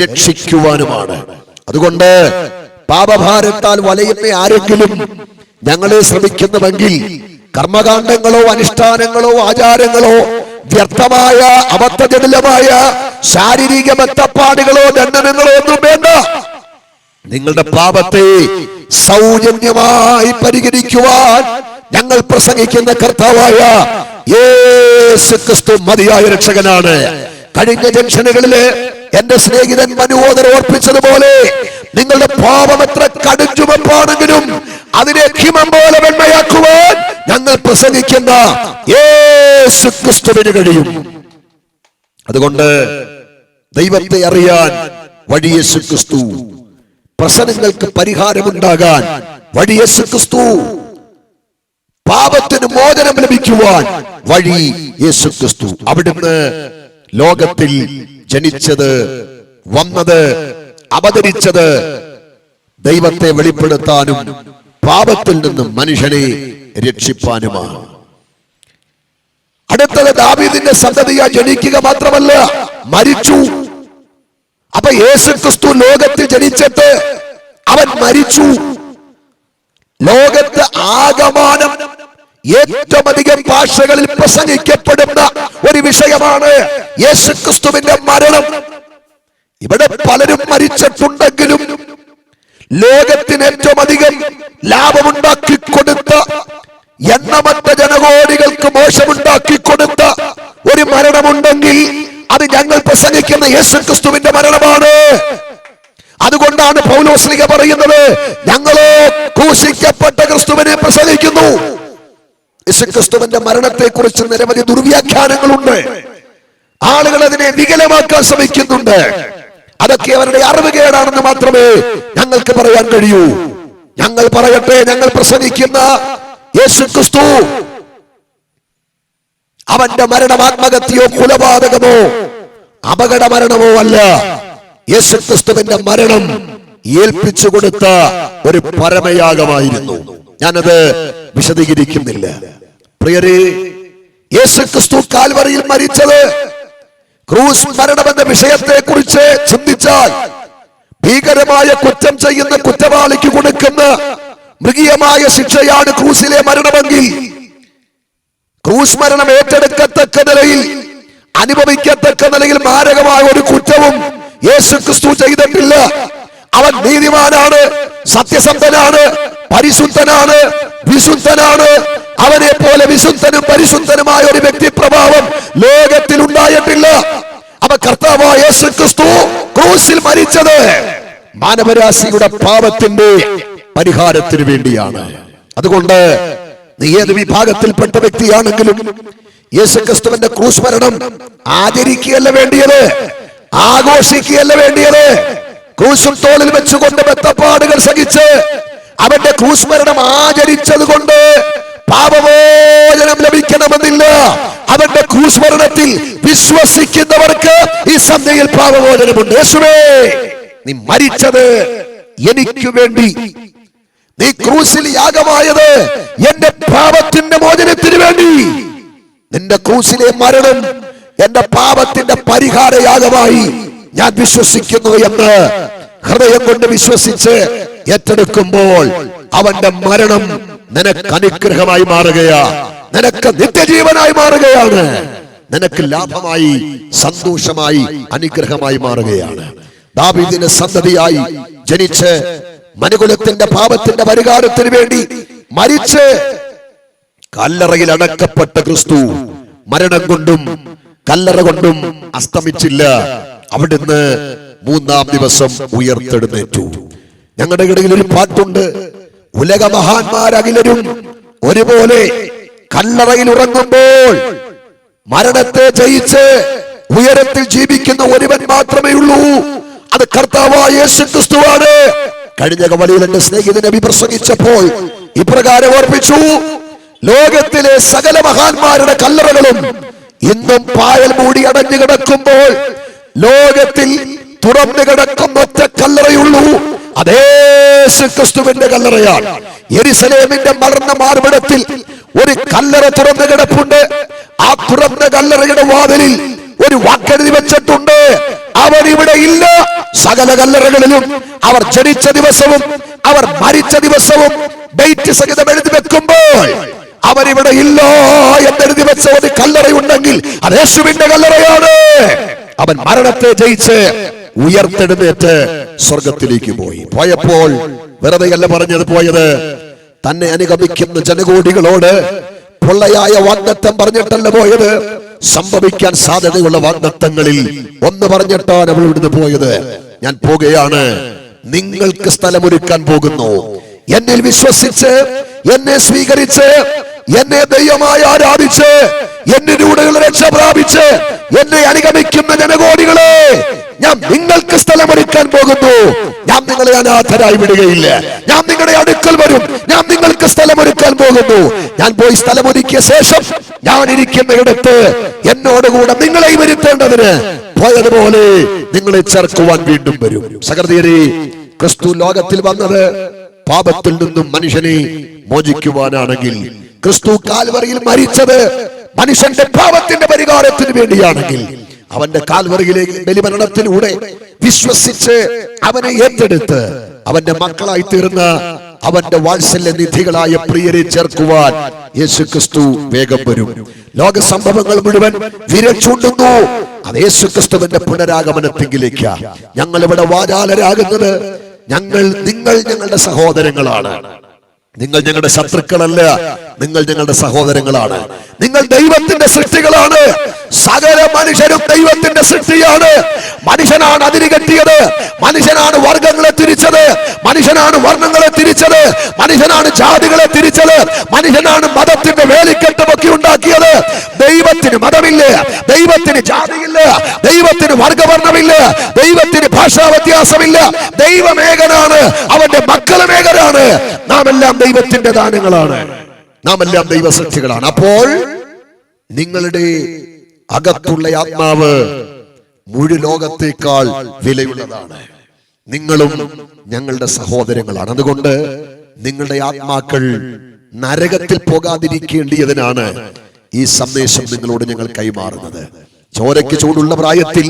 രക്ഷിക്കുവാനുമാണ്. അതുകൊണ്ട് പാപഭാരത്താൽ വലയുന്ന ആരെങ്കിലും ഞങ്ങളെ ശ്രമിക്കുന്നുവെങ്കിൽ കർമ്മകാണ്ഡങ്ങളോ അനുഷ്ഠാനങ്ങളോ ആചാരങ്ങളോ വ്യർത്ഥമായ അബദ്ധജടിലമായ ശാരീരിക ബന്ധപ്പാടുകളോ ദണ്ഡനങ്ങളോ ഒന്നും വേണ്ട. നിങ്ങളുടെ പാപത്തെ സൗജന്യമായി പരിഹരിക്കുവാൻ ഞങ്ങൾ പ്രസംഗിക്കുന്ന കർത്താവായ യേശുക്രിസ്തു മതിയായ രക്ഷകനാണ്. കഴിഞ്ഞ ജംഗ്ഷനുകളില് എന്റെ സ്നേഹിതൻ മനോദർ ഓർപ്പിച്ചതുപോലെ, നിങ്ങളുടെ പാപം എത്ര കടുംചുമപ്പാണെങ്കിലും അതിനെ ഹിമം പോലെ വെണ്മയാക്കുവാൻ ഞങ്ങൾ പ്രസംഗിക്കുന്ന യേശുക്രിസ്തുവിന് കഴിയും. അതുകൊണ്ട് ദൈവത്തെ അറിയാൻ വഴി യേശുക്രിസ്തു, പ്രശ്നങ്ങൾക്ക് പരിഹാരമുണ്ടാകാൻ വഴി യേശുക്രിസ്തു, പാപത്തിന് മോചനം ലഭിക്കുവാൻ വഴി യേശുക്രിസ്തു. അവിടുന്ന് ലോകത്തിൽ ജനിച്ചത്, വന്നത്, അവതരിച്ചത് ദൈവത്തെ വെളിപ്പെടുത്താനും പാപത്തിൽ നിന്നും മനുഷ്യനെ രക്ഷിപ്പാനുമാണ്. അടുത്തത് ദാവീദിന്റെ സന്തതിയാ ജനിക്കുക മാത്രമല്ല, മരിച്ചു. അപ്പൊ യേശുക്രിസ്തു ലോകത്തിൽ ജനിച്ചിട്ട് അവൻ മരിച്ചു. ലോകത്ത് ആകമാനം ഏറ്റവും അധികം ഭാഷകളിൽ പ്രസംഗിക്കപ്പെടുന്ന ഒരു വിഷയമാണ് യേശുക്രിസ്തുവിന്റെ മരണം. ഇവിടെ പലരും മരിച്ചിട്ടുണ്ടെങ്കിലും ലോകത്തിന് ഏറ്റവും അധികം ലാഭമുണ്ടാക്കി കൊടുത്ത, എണ്ണമറ്റ ജനകോടികൾക്ക് മോശമുണ്ടാക്കി കൊടുത്ത ഒരു മരണമുണ്ടെങ്കിൽ അത് ഞങ്ങൾ പ്രസംഗിക്കുന്ന യേശുക്രിസ്തുവിന്റെ മരണമാണ്. അതുകൊണ്ടാണ് പൗലോസ്ലീഹ പറയുന്നത്, ഞങ്ങളോ ക്രൂശിക്കപ്പെട്ട ക്രിസ്തുവിനെ പ്രസംഗിക്കുന്നു. യേശുക്രിസ്തുവിന്റെ മരണത്തെ കുറിച്ച് നിരവധി ദുർവ്യാഖ്യാനങ്ങളുണ്ട്. ആളുകൾ അതിനെ വികലമാക്കാൻ ശ്രമിക്കുന്നുണ്ട്. അതൊക്കെ അവരുടെ അറിവുകേടാണെന്ന് മാത്രമേ ഞങ്ങൾക്ക് പറയാൻ കഴിയൂ. ഞങ്ങൾ പറയട്ടെ, ഞങ്ങൾ പ്രസംഗിക്കുന്ന യേശുക്രിസ്തു അവന്റെ മരണം ആത്മഹത്യയോ കൊലപാതകമോ അപകട മരണമോ അല്ല. യേശുക്രിസ്തുവിന്റെ മരണം ഏൽപ്പിച്ചു കൊടുത്ത ഒരു പരമയാഗമായിരുന്നു. ഞാനത് വിശദീകരിക്കുന്നില്ല. പ്രിയരേ, യേശുക്രിസ്തു കാൽവറിയിൽ മരിച്ചത്, ക്രൂശ് മരണമെന്ന വിഷയത്തെ കുറിച്ച് ചിന്തിച്ചാൽ ഭീകരമായ കുറ്റം ചെയ്യുന്ന കുറ്റവാളിക്ക് കൊടുക്കുന്ന മൃഗീയമായ ശിക്ഷയാണ് ക്രൂശിലെ മരണമെങ്കിൽ, ക്രൂശ് മരണം ഏറ്റെടുക്കത്തക്ക നിലയിൽ, അനുഭവിക്കത്തക്ക നിലയിൽ മാരകമായ ഒരു കുറ്റവും യേശുക്രിസ്തു ചെയ്തിട്ടില്ല. അവൻ നീതിമാനാണ്, സത്യസന്ധനാണ്, പരിശുദ്ധനാണ്, വിശുദ്ധനാണ്. അവനെ പോലെ പോലെ വിശുദ്ധനും പരിശുദ്ധനുമായ ഒരു വ്യക്തി പ്രഭാവം ലോകത്തിൽ ഉണ്ടായിട്ടില്ല. അപ്പൊ കർത്താവായ യേശു ക്രിസ്തു ക്രൂശിൽ മരിച്ചത് മാനവരാശിയുടെ പാപത്തിന്റെ പരിഹാരത്തിന് വേണ്ടിയാണ്. അതുകൊണ്ട് നീ ഏത് വിഭാഗത്തിൽപ്പെട്ട വ്യക്തിയാണെങ്കിലും യേശു ക്രിസ്തുവിന്റെ ക്രൂശ് മരണം ആചരിക്കുകയല്ല വേണ്ടിയത്, ആഘോഷിക്കുകയല്ല വേണ്ടിയത്. ക്രൂശും തോളിൽ വെച്ചുകൊണ്ട് ബദ്ധപ്പാടുകൾ സഹിച്ച് അവന്റെ ക്രൂശ് മരണം ആചരിച്ചത് കൊണ്ട് പാപമോചനം ലഭിക്കണമെന്നില്ല. അവന്റെ ക്രൂശ് മരണത്തിൽ വിശ്വസിക്കുന്നവർക്ക് ഈ സന്ധ്യയിൽ പാപമോചനമുണ്ട്. യേശുവേ, നീ മരിച്ചത് എനിക്ക് വേണ്ടി, നീ ക്രൂശിൽ യാഗമായത് എന്റെ പാപത്തിന്റെ മോചനത്തിന് വേണ്ടി. നിന്റെ ക്രൂശിലെ മരണം എന്റെ പാപത്തിന്റെ പരിഹാര യാഗമായി ഞാൻ വിശ്വസിക്കുന്നു എന്ന് ഹൃദയം കൊണ്ട് വിശ്വസിച്ച് ഏറ്റെടുക്കുമ്പോൾ അവന്റെ മരണം നിനക്ക് അനുഗ്രഹമായി മാറുകയാ, നിനക്ക് നിത്യജീവനായി മാറുകയാണ്, നിനക്ക് ലാഭമായി, സന്തോഷമായി, അനുഗ്രഹമായി മാറുകയാണ്. ദാവീദിന്റെ സന്തതിയായി ജനിച്ച് മനുകുലത്തിന്റെ പാപത്തിന്റെ പരിഹാരത്തിന് വേണ്ടി മരിച്ച് കല്ലറയിൽ അടക്കപ്പെട്ട ക്രിസ്തു മരണം കൊണ്ടും കല്ലറ കൊണ്ടും അസ്തമിച്ചില്ല. അവിടുന്ന് മൂന്നാം ദിവസം ഉയർത്തെഴുന്നേറ്റു. ഞങ്ങളുടെ ഇടയിൽ ഒരു പാട്ടുണ്ട്, ഉലക മഹാന്മാരകിലരും ഒരുപോലെ കല്ലറയിൽ ഉറങ്ങുമ്പോൾ മരണത്തെ ജയിച്ച് ഉയരത്തിൽ ജീവിക്കുന്ന ഒരുവൻ മാത്രമേ ഉള്ളൂ, അത് കർത്താവായ യേശു ക്രിസ്തുവാണ്. കഴിഞ്ഞ കവലിയിൽ എന്റെ സ്നേഹിതനെ പ്രസംഗിച്ചപ്പോൾ ഇപ്രകാരം ഓർപ്പിച്ചു, ലോകത്തിലെ സകല മഹാന്മാരുടെ കല്ലറകളും ഇന്നും പായൽ മൂടി അടഞ്ഞു കിടക്കുമ്പോൾ ലോകത്തിൽ തുറന്നു കിടക്കുന്ന ഒറ്റ കല്ലറയുള്ളൂ, അതേ യേശു ക്രിസ്തുവിന്റെ കല്ലറയാണ്. യെരുശലേമിന്റെ മലർന്ന മാർവിടത്തിൽ ഒരു കല്ലറ തുറന്നു കിടപ്പുണ്ട്. ആ തുറന്ന കല്ലറയുടെ വാതിലിൽ ഒരു വാക്കെഴുതി വെച്ചിട്ടുണ്ട്, അവർ ഇവിടെ ഇല്ല. സകല കല്ലറകളിലും അവർ ജനിച്ച ദിവസവും അവർ മരിച്ച ദിവസവും ഡേറ്റ് സഹിതം എഴുതി വെക്കുമ്പോൾ അവരിവിടെ ഇല്ല എന്നെഴുതി വെച്ച ഒരു കല്ലറയുണ്ടെങ്കിൽ അത് യേശുവിന്റെ കല്ലറയാണ്. അവൻ മരണത്തെ ജയിച്ച് ഉയർത്തെഴുന്നേറ്റ് സ്വർഗത്തിലേക്ക് പോയപ്പോൾ വെറുതെയല്ല പറഞ്ഞത് പോയത്, തന്നെ അനുഗമിക്കുന്ന ജനകോടികളോട് പൊള്ളയായ വാഗ്ദത്തം പറഞ്ഞിട്ടല്ല പോയത്, സംഭവിക്കാൻ സാധ്യതയുള്ള വാഗ്ദത്തങ്ങളിൽ ഒന്ന് പറഞ്ഞിട്ടാണ് അവൾ ഇവിടുന്ന് പോയത്. ഞാൻ പോകുകയാണ്, നിങ്ങൾക്ക് സ്ഥലമൊരുക്കാൻ പോകുന്നു. എന്നിൽ വിശ്വസിച്ച് എന്നെ സ്വീകരിച്ച് എന്നെ ദൈവമായി ആരാധിച്ച് എന്നിലൂടെയുള്ള രക്ഷ പ്രാപിച്ച് എന്നെ അനുഗമിക്കുന്ന ജനകോടികളെ, ഞാൻ നിങ്ങൾക്ക് സ്ഥലമൊരുക്കാൻ പോകുന്നു. ഞാൻ നിങ്ങളെ അനാഥരായി വിടുകയില്ല. ഞാൻ നിങ്ങളുടെ അടുക്കൽ വരും. ഞാൻ നിങ്ങൾക്ക് സ്ഥലമൊരുക്കാൻ പോകുന്നു. ഞാൻ പോയി സ്ഥലമൊരുക്കിയ ശേഷം ഞാൻ ഇരിക്കുന്ന ഇടത്ത് എന്നോടുകൂടെ നിങ്ങളെ വരുത്തേണ്ടതിന് പോയതുപോലെ നിങ്ങളെ ചേർക്കുവാൻ വീണ്ടും വരും. സഹോദരരെ, ക്രിസ്തു ലോകത്തിൽ വന്നത് പാപത്തിൽ നിന്നും മനുഷ്യനെ മോചിക്കുവാനാണെങ്കിൽ, ക്രിസ്തു കാൽവറിയിൽ മരിച്ചത് മനുഷ്യന്റെ പാപത്തിന്റെ പരിഹാരത്തിന് വേണ്ടിയാണെങ്കിൽ, അവന്റെ കാൽവറിയിലെ ബലിമരണത്തിലൂടെ വിശ്വസിച്ച് അവനെ ഏറ്റെടുത്ത് അവന്റെ മക്കളായി തീർന്ന അവന്റെ വാത്സല്യ നിധികളായ പ്രിയരെ ചേർക്കുവാൻ യേശു ക്രിസ്തു വേഗം വരും. ലോക സംഭവങ്ങൾ മുഴുവൻ വിരൽ ചൂണ്ടുന്നു അത് യേശു ക്രിസ്തുവിന്റെ പുനരാഗമനത്തിലേക്ക്. ഞങ്ങൾ ഇവിടെ വാചാലരാകുന്നത്, നിങ്ങൾ ഞങ്ങളുടെ സഹോദരങ്ങളാണ്. നിങ്ങൾ ഞങ്ങളുടെ ശത്രുക്കളല്ല, നിങ്ങൾ ഞങ്ങളുടെ സഹോദരങ്ങളാണ്. നിങ്ങൾ ദൈവത്തിന്റെ സൃഷ്ടികളാണ്. സകല മനുഷ്യരും ദൈവത്തിന്റെ സൃഷ്ടിയാണ്. മനുഷ്യനാണ് അതിര് കെട്ടിയത്, മനുഷ്യനാണ് വർഗങ്ങളെ തിരിച്ചത്, മനുഷ്യനാണ് വർണ്ണങ്ങളെ തിരിച്ചത്, മനുഷ്യനാണ് ജാതികളെ തിരിച്ചത്, മനുഷ്യനാണ് മതത്തിന്റെ വേലിക്കെട്ടുമൊക്കെ ഉണ്ടാക്കിയത്. ദൈവത്തിന് മതമില്ല, ദൈവത്തിന് ജാതിയില്ല, ദൈവത്തിന് വർഗവർണ്ണമില്ല, ദൈവത്തിന് ഭാഷാ വ്യത്യാസമില്ല. ദൈവമേകനാണ്, അവന്റെ മക്കളുമേകനാണ്. നാം എല്ലാം ദൈവത്തിന്റെ ദാനങ്ങളാണ്, നാം എല്ലാം ദൈവസൃഷ്ടികളാണ്. അപ്പോൾ നിങ്ങളുടെ അകത്തുള്ള ആത്മാവ് മുഴു ലോകത്തേക്കാൾ വിലയുള്ളതാണ്. നിങ്ങളും ഞങ്ങളുടെ സഹോദരങ്ങളാണ്. അതുകൊണ്ട് നിങ്ങളുടെ ആത്മാക്കൾ നരകത്തിൽ പോകാതിരിക്കേണ്ടിയതിനാണ് ഈ സന്ദേശം നിങ്ങളോട് ഞങ്ങൾ കൈമാറുന്നത്. ചോരയ്ക്ക് ചൂടുള്ള പ്രായത്തിൽ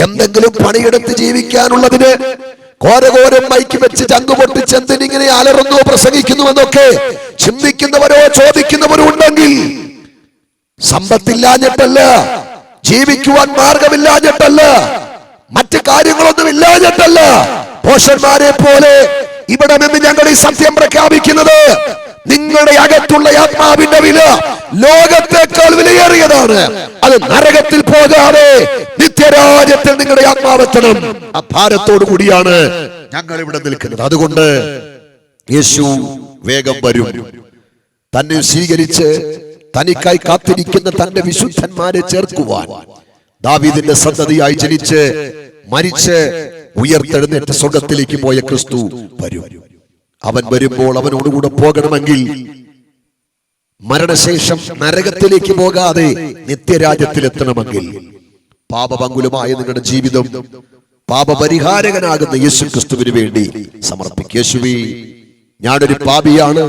എന്തെങ്കിലും പണിയെടുത്ത് ജീവിക്കാനുള്ളതിന് ഘോരഘോരം മൈക്ക് വെച്ച് ചങ്കുപൊട്ടിച്ച് എന്തിനിങ്ങനെ അലറുന്നു പ്രസംഗിക്കുന്നുവെന്നൊക്കെ ചിന്തിക്കുന്നവരോ ചോദിക്കുന്നവരോ ഉണ്ടെങ്കിൽ, സമ്പത്തില്ലാഞ്ഞിട്ടല്ല, ജീവിക്കുവാൻ മാർഗമില്ലാഞ്ഞിട്ടല്ല, മറ്റു കാര്യങ്ങളൊന്നും ഇല്ലാഞ്ഞിട്ടല്ല, പോഷന്മാരെ പോലെ ഇവിടെ നിന്ന് ഞങ്ങൾ ഈ സത്യം പ്രഖ്യാപിക്കുന്നത്, നിങ്ങളുടെ അകത്തുള്ള ആത്മാവിന്റെ വില ലോകത്തെക്കാൾ വിലയേറിയതാണ്. അത് നരകത്തിൽ പോകാതെ നിത്യരാജ്യത്തിൽ നിങ്ങളുടെ ആത്മാവെത്തണം. ആ ഭാരത്തോടു കൂടിയാണ് ഞങ്ങൾ ഇവിടെ നിൽക്കുന്നത്. അതുകൊണ്ട് യേശു വേഗം വരും. തന്നെ സ്വീകരിച്ച് തനിക്കായി കാത്തിരിക്കുന്ന തന്റെ വിശുദ്ധന്മാരെ ചേർക്കുവാൻ ദാവീദിന്റെ സന്തതിയായി ജനിച്ച് മരിച്ച് ഉയർത്തെഴുന്നേറ്റ് സ്വർഗത്തിലേക്ക് പോയ ക്രിസ്തു വരും. അവൻ വരുമ്പോൾ അവനോടുകൂടെ പോകണമെങ്കിൽ മരണശേഷം നരകത്തിലേക്ക് പോകാതെ നിത്യരാജ്യത്തിലെത്തണമെങ്കിൽ പാപപങ്കുലമായ നിങ്ങളുടെ ജീവിതം പാപപരിഹാരകനാകുന്ന യേശു ക്രിസ്തുവിന് വേണ്ടി സമർപ്പിക്കുക. യേശുവേ, ഞാനൊരു പാപിയാണ്,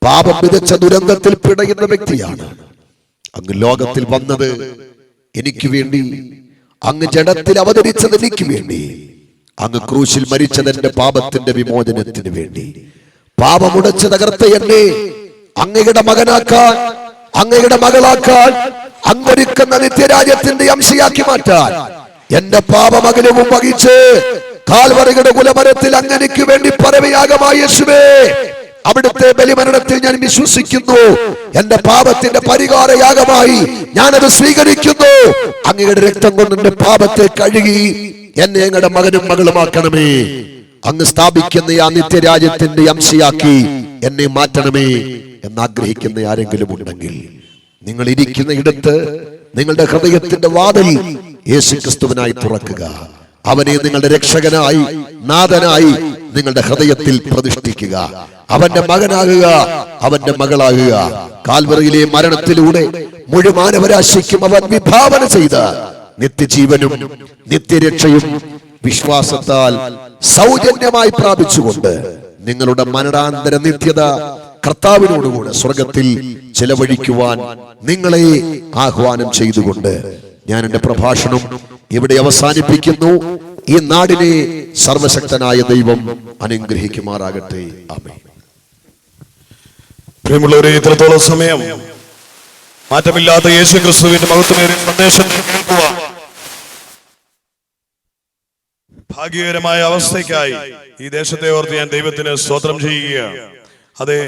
പാപം വിതച്ച ദുരന്തത്തിൽ പിടയുന്ന വ്യക്തിയാണ്. അങ്ങ് ലോകത്തിൽ വന്നത് എനിക്ക് വേണ്ടി, അങ്ങ് ജഡത്തിൽ അവതരിച്ചത് എനിക്ക് വേണ്ടി, അങ്ങ് ക്രൂശിൽ മരിച്ചത് എന്റെ പാപത്തിന്റെ വിമോചനത്തിന് വേണ്ടി. പാപമുടച്ച് തകർത്ത എന്നെ അങ്ങയുടെ മകനാക്കാൻ, അങ്ങയുടെ മകളാക്കാൻ, അങ്ങൊരുക്കുന്ന നിത്യരാജ്യത്തിന്റെ അംശയാക്കി മാറ്റാൻ എന്റെ പാപമകലവും വഹിച്ച് കാൽവറിയുടെ കുലമരത്തിൽ അങ്ങനെക്ക് വേണ്ടി പരമയാഗമായ യേശുവേ, അവിടുത്തെ ബലിമരണത്തിൽ ഞാൻ വിശ്വസിക്കുന്നു. എന്റെ പാപത്തിന്റെ പരിഹാരയാഗമായി ഞാനത് സ്വീകരിക്കുന്നു. അങ്ങയുടെ രക്തം കൊണ്ട് എന്റെ പാപത്തെ കഴുകി എന്നെ അങ്ങയുടെ മകനും മകളുമാക്കണമേ. അങ്ങ് സ്ഥാപിക്കുന്ന ആ നിത്യരാജ്യത്തിന്റെ അംശയാക്കി എന്നെ മാറ്റണമേ എന്നാഗ്രഹിക്കുന്ന ആരെങ്കിലും ഉണ്ടെങ്കിൽ നിങ്ങൾ ഇരിക്കുന്ന ഇടത്ത് നിങ്ങളുടെ ഹൃദയത്തിന്റെ വാതിൽ യേശു ക്രിസ്തുവിനായി തുറക്കുക. അവനെ നിങ്ങളുടെ രക്ഷകനായി, നാഥനായി നിങ്ങളുടെ ഹൃദയത്തിൽ പ്രതിഷ്ഠിക്കുക. അവന്റെ മകനാകുക, അവന്റെ മകളാകുക. കാൽവറിയിലെ മരണത്തിലൂടെ മുഴുവനാനവരാശിക്കും അവൻ വിഭാവന ചെയ്ത നിത്യജീവനും നിത്യരക്ഷയും വിശ്വാസത്താൽ സൗജന്യമായി പ്രാപിച്ചുകൊണ്ട് നിങ്ങളുടെ മരണാന്തര നിത്യത കർത്താവിനോടുകൂടെ സ്വർഗത്തിൽ ചെലവഴിക്കുവാൻ നിങ്ങളെ ആഹ്വാനം ചെയ്തുകൊണ്ട് ഞാൻ എന്റെ പ്രഭാഷണം ഇവിടെ അവസാനിപ്പിക്കുന്നു. ഈ നാടിനെ സർവശക്തനായ ദൈവം അനുഗ്രഹിക്കുമാറാകട്ടെ. ആമേൻ. പ്രിയമുള്ളവരെ, ഇത്രത്തോളം സമയം മാറ്റമില്ലാത്ത യേശു ക്രിസ്തുവിന്റെ മഹത്വമേറിയ സന്ദേശം കേൾക്കുക. ഭാഗ്യകരമായ അവസ്ഥയ്ക്കായി ഈ ദേശത്തെ ഓർത്ത് ഞാൻ ദൈവത്തിന് സ്തോത്രം ചെയ്യുകയാണ്. അതെ,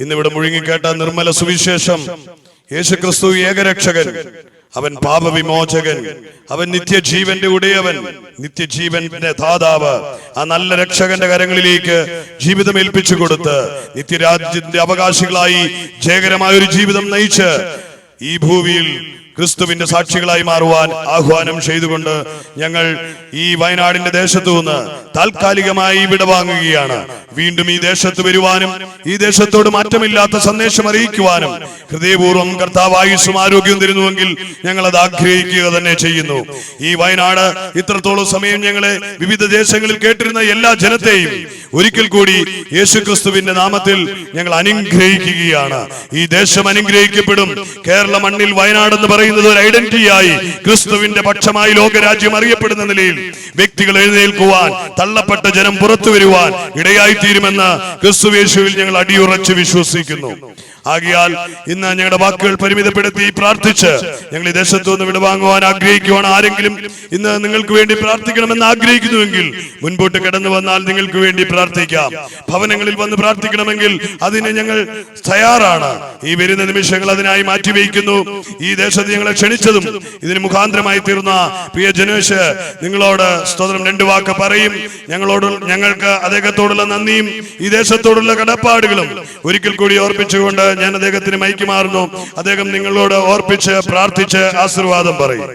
ഇന്നിവിടെ മുഴുങ്ങിക്കേട്ട നിർമ്മല സുവിശേഷം, യേശു ക്രിസ്തു ഏകരക്ഷകൻ, അവൻ പാപവിമോചകൻ, അവൻ നിത്യജീവന്റെ ഉടയവൻ, നിത്യജീവന്റെ ദാതാവ്. ആ നല്ല രക്ഷകന്റെ കരങ്ങളിലേക്ക് ജീവിതം ഏൽപ്പിച്ചു കൊടുത്ത് നിത്യരാജ്യത്തിന്റെ അവകാശികളായി ജയകരമായ ഒരു ജീവിതം നയിച്ച് ഈ ഭൂമിയിൽ ക്രിസ്തുവിന്റെ സാക്ഷികളായി മാറുവാൻ ആഹ്വാനം ചെയ്തുകൊണ്ട് ഞങ്ങൾ ഈ വയനാടിന്റെ ദേശത്തു നിന്ന് താൽക്കാലികമായി വിടവാങ്ങുകയാണ്. വീണ്ടും ഈ ദേശത്ത് വരുവാനും ഈ ദേശത്തോട് മാറ്റമില്ലാത്ത സന്ദേശം അറിയിക്കുവാനും ഹൃദയപൂർവ്വം കർത്താവ് ആയുസ്സും ആരോഗ്യവും തരുന്നുവെങ്കിൽ ഞങ്ങൾ അത് ആഗ്രഹിക്കുക തന്നെ ചെയ്യുന്നു. ഈ വയനാട് ഇത്രത്തോളം സമയം ഞങ്ങളെ വിവിധ ദേശങ്ങളിൽ കേട്ടിരുന്ന എല്ലാ ജനത്തെയും ഒരിക്കൽ കൂടി യേശു ക്രിസ്തുവിന്റെ നാമത്തിൽ ഞങ്ങൾ അനുഗ്രഹിക്കുകയാണ്. ഈ ദേശം അനുഗ്രഹിക്കപ്പെടും. കേരള മണ്ണിൽ വയനാട് എന്ന് പറയുന്നത് ഒരു ഐഡന്റിറ്റിയായി, ക്രിസ്തുവിന്റെ പക്ഷമായി ലോകരാജ്യം അറിയപ്പെടുന്ന നിലയിൽ വ്യക്തികൾ എഴുന്നേൽക്കുവാൻ, തള്ളപ്പെട്ട ജനം പുറത്തു വരുവാൻ ഇടയായിത്തീരുമെന്ന് ക്രിസ്തുയേശുവിൽ ഞങ്ങൾ അടിയുറച്ച് വിശ്വസിക്കുന്നു. ആകയാൽ ഇന്ന് ഞങ്ങളുടെ വാക്കുകൾ പരിമിതപ്പെടുത്തി പ്രാർത്ഥിച്ച് ഞങ്ങൾ ഈ ദേശത്തു നിന്ന് വിടവാങ്ങുവാൻ ആഗ്രഹിക്കുവാണ്. ആരെങ്കിലും ഇന്ന് നിങ്ങൾക്ക് വേണ്ടി പ്രാർത്ഥിക്കണമെന്ന് ആഗ്രഹിക്കുന്നുവെങ്കിൽ മുൻപോട്ട് കടന്നു വന്നാൽ നിങ്ങൾക്ക് വേണ്ടി പ്രാർത്ഥിക്കാം. ഭവനങ്ങളിൽ വന്ന് പ്രാർത്ഥിക്കണമെങ്കിൽ അതിന് ഞങ്ങൾ തയ്യാറാണ്. ഈ വരുന്ന നിമിഷങ്ങൾ അതിനായി മാറ്റിവെക്കുന്നു. ഈ ദേശത്ത് ഞങ്ങളെ ക്ഷണിച്ചതും ഇതിന് മുഖാന്തരമായി തീർന്ന പ്രിയ ജനേഷ് നിങ്ങളോട് സ്തോത്രം രണ്ട് വാക്ക് പറയും. ഞങ്ങൾക്ക് അദ്ദേഹത്തോടുള്ള നന്ദിയും ഈ ദേശത്തോടുള്ള കടപ്പാടുകളും ഒരിക്കൽ കൂടി ഓർപ്പിച്ചുകൊണ്ട് ഞാൻ അദ്ദേഹത്തിന് മൈക്കുമാറുന്നു. അദ്ദേഹം നിങ്ങളോട് ഓർപ്പിച്ച് പ്രാർത്ഥിച്ച് ആശീർവാദം പറയും.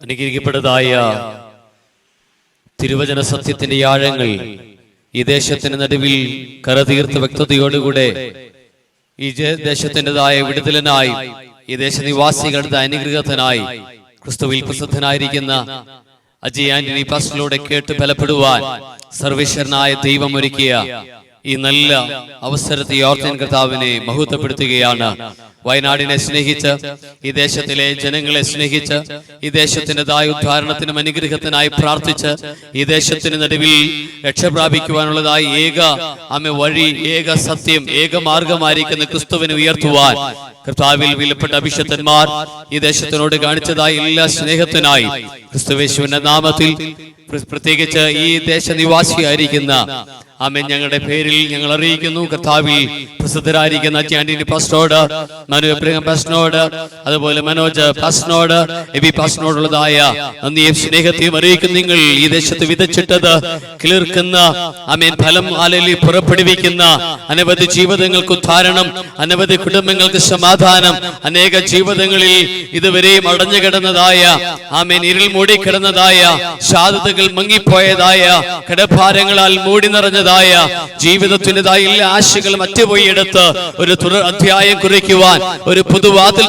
അനുഗ്രഹിക്കപ്പെട്ടതായ തിരുവചന സത്യത്തിന്റെ ആഴങ്ങൾ ഈ ദേശത്തിന് നടുവിൽ കരതീർത്ത വ്യക്തതയോടുകൂടെ ഈ ദേശത്തിൻ്റെതായ വിടുതലിനായി, ഈ ദേശനിവാസികളുടെ അനുഗ്രഹത്തിനായി ക്രിസ്തുവിൽ പ്രസിദ്ധനായിരിക്കുന്ന അജയ് ആന്റണി പാസ്റ്ററിലൂടെ കേട്ട് ബലപ്പെടുവാൻ സർവേശ്വരനായ ദൈവം ഒരുക്കിയ ഈ നല്ല അവസരത്തെ ഓർത്തൻ കർത്താവിനെ മഹത്വപ്പെടുത്തുകയാണ്. വയനാടിനെ സ്നേഹിച്ച്, ഈ ദേശത്തിലെ ജനങ്ങളെ സ്നേഹിച്ച്, ഈ ദേശത്തിൻ്റെതായ ഉദ്ധാരണത്തിനും അനുഗ്രഹത്തിനായി പ്രാർത്ഥിച്ച്, ഈ ദേശത്തിന് നടുവിൽ രക്ഷ പ്രാപിക്കുവാനുള്ളതായി ഏക വഴി, ഏക സത്യം, ഏക മാർഗമായിരിക്കുന്ന ക്രിസ്തുവിനെ ഉയർത്തുവാൻ കർത്താവിൽ വിലപ്പെട്ട അഭിഷക്തന്മാർ ഈ ദേശത്തിനോട് കാണിച്ചതായി എല്ലാ സ്നേഹത്തിനായി ക്രിസ്തുയേശുവിന്റെ നാമത്തിൽ, പ്രത്യേകിച്ച് ഈ ദേശനിവാസിയായിരിക്കുന്ന ആമേൻ ഞങ്ങളുടെ പേരിൽ ഞങ്ങൾ അറിയിക്കുന്നു. കർത്താവിൽ പ്രസിദ്ധരായിരിക്കുന്ന ആന്റണി പാസ്റ്ററോട്, മനു എബ്രഹാം പാസ്റ്ററിനോട്, അതുപോലെ മനോജ് പാസ്റ്ററിനോട്, എബി പാസ്റ്ററിനോടുള്ളതായ നന്ദിയും സ്നേഹത്തെയും അറിയിക്കുന്നു. നിങ്ങൾ ഈ ദേശത്ത് വിതച്ചിട്ടത് കിളിർക്കുന്ന ആമേൻ ഫലം ആലയിൽ പുറപ്പെടുവിക്കുന്ന അനവധി ജീവിതങ്ങൾക്ക് ഉദ്ധാരണം, അനവധി കുടുംബങ്ങൾക്ക് സമാധാനം, അനേക ജീവിതങ്ങളിൽ ഇതുവരെയും അടഞ്ഞു കിടന്നതായ ആമേൻ ഇരുൾ മൂടിക്കിടന്നതായ സാധ്യതകൾ മങ്ങിപ്പോയതായ കടഭാരങ്ങളാൽ മൂടി നിറഞ്ഞതായ ജീവിതത്തിൻ്റെതായ എല്ലാ ആശകളും അറ്റുപോയെടുത്ത് ഒരു അധ്യായം കുറിക്കുവാൻ ഒരു പുതുവാതിൽ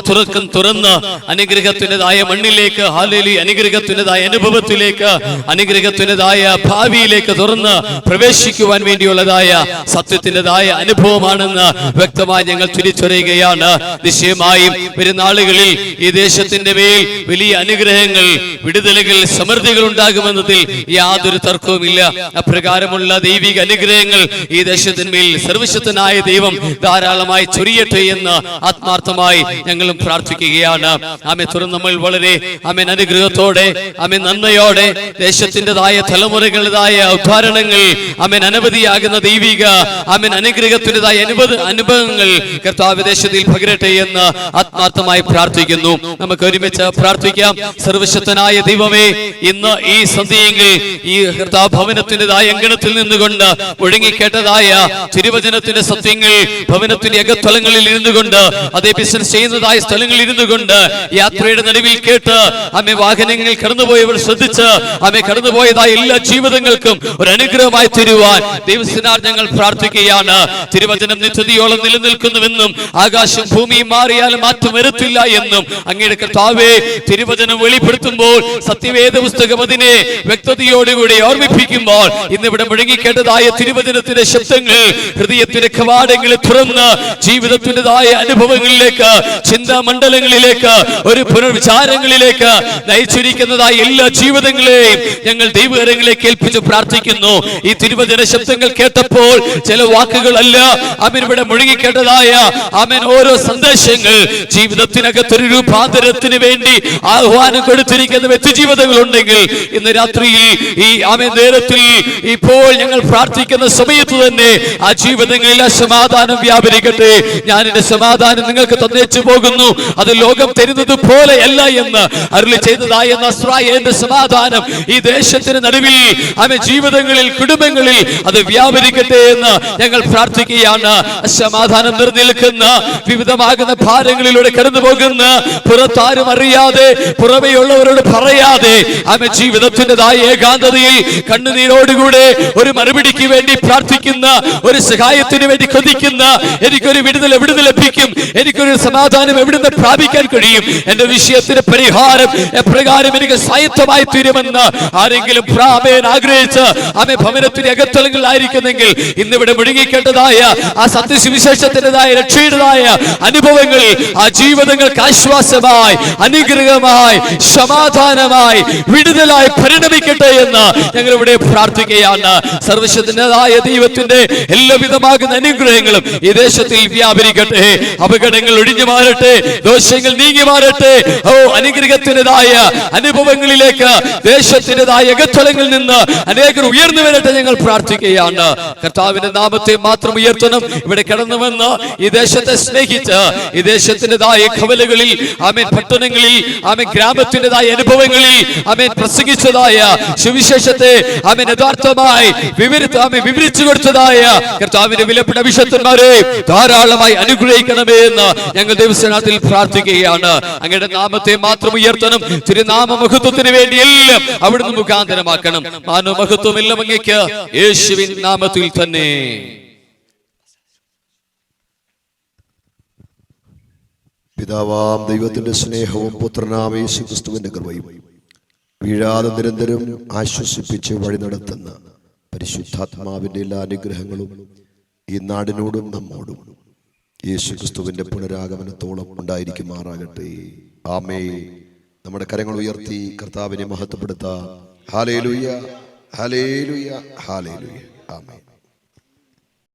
തുറന്ന് അനുഗ്രഹത്തിൻ്റെതായ മണ്ണിലേക്ക്, ഹല്ലേലൂയ, അനുഗ്രഹത്തിൻ്റെതായ അനുഭവത്തിലേക്ക്, അനുഗ്രഹത്തിൻ്റെതായ ഭാവിയിലേക്ക് തുറന്ന് പ്രവേശിക്കുവാൻ വേണ്ടിയുള്ളതായ സത്യത്തിൻ്റെതായ അനുഭവമാണെന്ന് വ്യക്തമായി ഞങ്ങൾ തിരിച്ചറിയുകയാണ്. നിശ്ചയമായും പെരുന്നാളുകളിൽ ഈ ദേശത്തിന്റെ മേൽ വലിയ അനുഗ്രഹങ്ങൾ, വിടുതലുകൾ, സമൃദ്ധികൾ ഉണ്ടാകുമെന്നതിൽ യാതൊരു തർക്കവുമില്ല. അപ്രകാരമുള്ള ദൈവിക അനുഗ്രഹങ്ങൾ ഈ ദേശത്തിന്മേൽ സർവശക്തനായ ദൈവം ധാരാളമായി ചൊരിയട്ടെ എന്ന് ആത്മാർത്ഥമായി ഞങ്ങളും പ്രാർത്ഥിക്കുകയാണ്. ആമേൻ. തുടർന്ന് നമ്മൾ വളരെ ആമേൻ അനുഗ്രഹത്തോടെ, ആമേൻ നന്മയോടെ, ദേശത്തിൻ്റെതായ തലമുറകളുടേതായ ഉദ്ധാരണങ്ങൾ, ആമേൻ അനവധിയാകുന്ന ദൈവിക ആമേൻ അനുഗ്രഹത്തിൻ്റെതായ അനുഭവങ്ങൾ കർത്താവ് ദേശത്തിൽ പകരട്ടെ എന്ന് ആത്മാർത്ഥമായി പ്രാർത്ഥിക്കുന്നു. നമുക്ക് ഒരുമിച്ച് പ്രാർത്ഥിക്കാം. സർവശക്തനായ ദൈവമേ, ഇന്ന് ഈ സന്ധ്യയെങ്കിൽ ഈ കർത്താവ് ഭവനത്തിൻ്റെതായ അങ്കണത്തിൽ നിന്നുകൊണ്ട് ഒഴുങ്ങിക്കേട്ടതായ തിരുവചനത്തിന്റെ സത്യങ്ങൾ ഭവനത്തിന്റെ അകത്തലങ്ങളിൽ ഇരുന്നുകൊണ്ട്, അതേ ബിസിനസ് ചെയ്യുന്നതായ സ്ഥലങ്ങളിൽ ഇരുന്നുകൊണ്ട്, യാത്രയുടെ നടുവിൽ കേട്ട് ആമേ വാഹനങ്ങളിൽ കടന്നുപോയവർ ശ്രദ്ധിച്ച് ആമേ കടന്നുപോയതായ എല്ലാ ജീവിതങ്ങൾക്കും ഒരു അനുഗ്രഹമായി തരുവാൻ ദൈവത്തിനാൽ ഞങ്ങൾ പ്രാർത്ഥിക്കുകയാണ്. തിരുവചനം നിത്യതയോളം നിലനിൽക്കുന്നുവെന്നും ആകാശം ഭൂമിയും മാറിയാലും മാറ്റം വരുത്തില്ല എന്നും അങ്ങയുടെ കർത്താവേ തിരുവചനം വെളിപ്പെടുത്തുമ്പോൾ, സത്യവേദ പുസ്തകം അതിനെ വ്യക്തതയോടുകൂടി ഓർമ്മിപ്പിക്കുമ്പോൾ, ഇന്നിവിടെ മുഴങ്ങിക്കേണ്ടതായ തിരുവചനത്തിന്റെ ശബ്ദങ്ങൾ ഹൃദയത്തിന്റെ കവാടങ്ങളെ തുറന്ന് ജീവിതത്തിൻ്റെതായ അനുഭവങ്ങളിലേക്ക്, ചിന്താമണ്ഡലങ്ങളിലേക്ക്, ഒരു പുനർവിചാരങ്ങളിലേക്ക് നയിച്ചിരിക്കുന്നതായ എല്ലാ ജീവിതങ്ങളെയും ഞങ്ങൾ ദൈവകരങ്ങളിലേക്ക് ഏൽപ്പിച്ച് പ്രാർത്ഥിക്കുന്നു. ഈ തിരുവചന ശബ്ദങ്ങൾ കേട്ടപ്പോൾ ചില വാക്കുകളല്ല, ആമേൻ, ഇവിടെ മുഴുകിക്കേണ്ടതായ ആമേൻ ഓരോ സന്ദേശങ്ങൾ ജീവിതത്തിനകത്തൊരു രൂപാന്തരത്തിന് വേണ്ടി ആഹ്വാനം കൊടുത്തിരിക്കുന്ന വ്യക്തിജീവിതങ്ങൾ ഉണ്ടെങ്കിൽ ഇന്ന് രാത്രിയിൽ ഈ ആമേൻ നേരത്തിൽ ഇപ്പോൾ ഞങ്ങൾ പ്രാർത്ഥിക്കുന്ന സമയത്ത് തന്നെ ആ ജീവിതങ്ങളിൽ സമാധാനം വ്യാപരിക്കട്ടെ. ഞാൻ എന്റെ സമാധാനം നിങ്ങൾക്ക് തന്നേച്ചു പോകുന്നു, അത് ലോകം തരുന്നത് പോലെയല്ല എന്ന് അരുളി ചെയ്തതായ നസ്രായന്റെ സമാധാനം ഈ ദേശത്തിന് നടുവിൽ ആമേൻ ജീവിതങ്ങളിൽ, കുടുംബങ്ങളിൽ അത് വ്യാപരിക്കട്ടെ എന്ന് ഞങ്ങൾ പ്രാർത്ഥിക്കുകയാണ്. സമാധാനം നിറഞ്ഞിരിക്കുന്ന വിവിധമാകുന്ന ഭാരങ്ങളിലൂടെ കടന്നു പോകുന്ന, പുറത്താരും അറിയാതെ, പുറമെയുള്ളവരോട് പറയാതെ ആമേൻ ജീവിതത്തിൻ്റെതായ ഏകാന്തതയിൽ കണ്ണുനീരോടുകൂടെ ഒരു മറുപടിക്ക് വേണ്ടി പ്രാർത്ഥിക്കുന്ന, ഒരു സഹായത്തിന് വേണ്ടി കൊതിക്കുന്ന, എനിക്കൊരു വിടുതൽ എവിടുന്ന് ലഭിക്കും, എനിക്കൊരു സമാധാനം എവിടുന്ന് പ്രാപിക്കാൻ കഴിയും, എന്റെ വിഷയത്തിന് പരിഹാരം എപ്രകാരം എനിക്ക് സായത്തമായി തീരുമെന്ന് ആരെങ്കിലും ആഗ്രഹിച്ച് ആമേ ഭവനത്തിന്റെ അകത്തളങ്ങളിലായിരിക്കുന്നെങ്കിൽ ഇന്നിവിടെ മുഴുകിക്കേണ്ടതായ ആ സത്യസുവിശേഷത്തിൻ്റെതായ രക്ഷയുടേതായ അനുഭവങ്ങൾ ആ ജീവിതങ്ങൾക്ക് ആശ്വാസമായി, അനുഗ്രഹമായി, സമാധാനമായി, വിടുതലായി പരിണമിക്കട്ടെ എന്ന് ഞങ്ങൾ ഇവിടെ പ്രാർത്ഥിക്കുകയാണ്. സർവശക്തനായ ദൈവത്തിന്റെ എല്ലാവിധമാകുന്ന അനുഗ്രഹങ്ങളും ഈ ദേശത്തിൽ വ്യാപരിക്കട്ടെ. അപകടങ്ങൾ ഒഴിഞ്ഞു മാറട്ടെ, ദോഷങ്ങൾ നീങ്ങി മാറട്ടെ. അനുഗ്രഹത്തിൻ്റെതായ അനുഭവങ്ങളിലേക്ക് ദേശത്തിൻ്റെതായ അകത്തളങ്ങളിൽ നിന്ന് അനേകർ ഉയർന്നു വരട്ടെ ഞങ്ങൾ പ്രാർത്ഥിക്കുകയാണ്. കർത്താവിന്റെ നാമത്തെ മാത്രം ഉയർത്തണം. ഇവിടെ കടന്നു വന്ന് ഈ ദേശത്തെ സ്നേഹിച്ച് ഈ ദേശത്തിൻ്റെതായ കവലകളിൽ, ആമേൻ പട്ടണങ്ങളിൽ, ആമേൻ ഗ്രാമത്തിൻ്റെതായ അനുഭവങ്ങളിൽ, ആമേൻ പ്രസംഗിച്ചതായ സുവിശേഷത്തെ ആമേൻ യഥാർത്ഥമായി വിവരിച്ചു കൊടുത്തതായ കർത്താവിന്റെ വിലപ്പെട്ട വിശുദ്ധന്മാരെ ധാരാളമായി അനുഗ്രഹിക്കണമേ എന്ന് ഞങ്ങൾ ദൈവസനാത്തിൽ പ്രാർത്ഥിക്കുകയാണ്. അങ്ങയുടെ നാമത്തെ മാത്രം ഉയർത്തണം. തിരുനാമ മഹത്വത്തിന് വേണ്ടി എല്ലാം അവിടുന്ന് മുഖാന്തരമാക്കണം. മാനവ മഹത്വം എല്ലാം അങ്ങേക്ക് യേശുവിൻ നാമത്തിൽ തന്നെ. പിതാവാം ദൈവത്തിന്റെ സ്നേഹവും പുത്രനാം യേശുക്രിസ്തുവിന്റെ കൃപയും വീഴാതെ നിരന്തരം ആശ്വസിപ്പിച്ച് വഴി നടത്തുന്ന പരിശുദ്ധാത്മാവിന്റെ എല്ലാ അനുഗ്രഹങ്ങളും ഈ നാടിനോടും നമ്മോടും യേശുക്രിസ്തുവിന്റെ പുനരാഗമനത്തോളം ഉണ്ടായിരിക്കുമാറാകട്ടെ. ആമേൻ. നമ്മുടെ കരങ്ങൾ ഉയർത്തി കർത്താവിനെ മഹത്വപ്പെടുത്താം. ഹല്ലേലൂയ, ഹല്ലേലൂയ, ഹല്ലേലൂയ. ആമേൻ.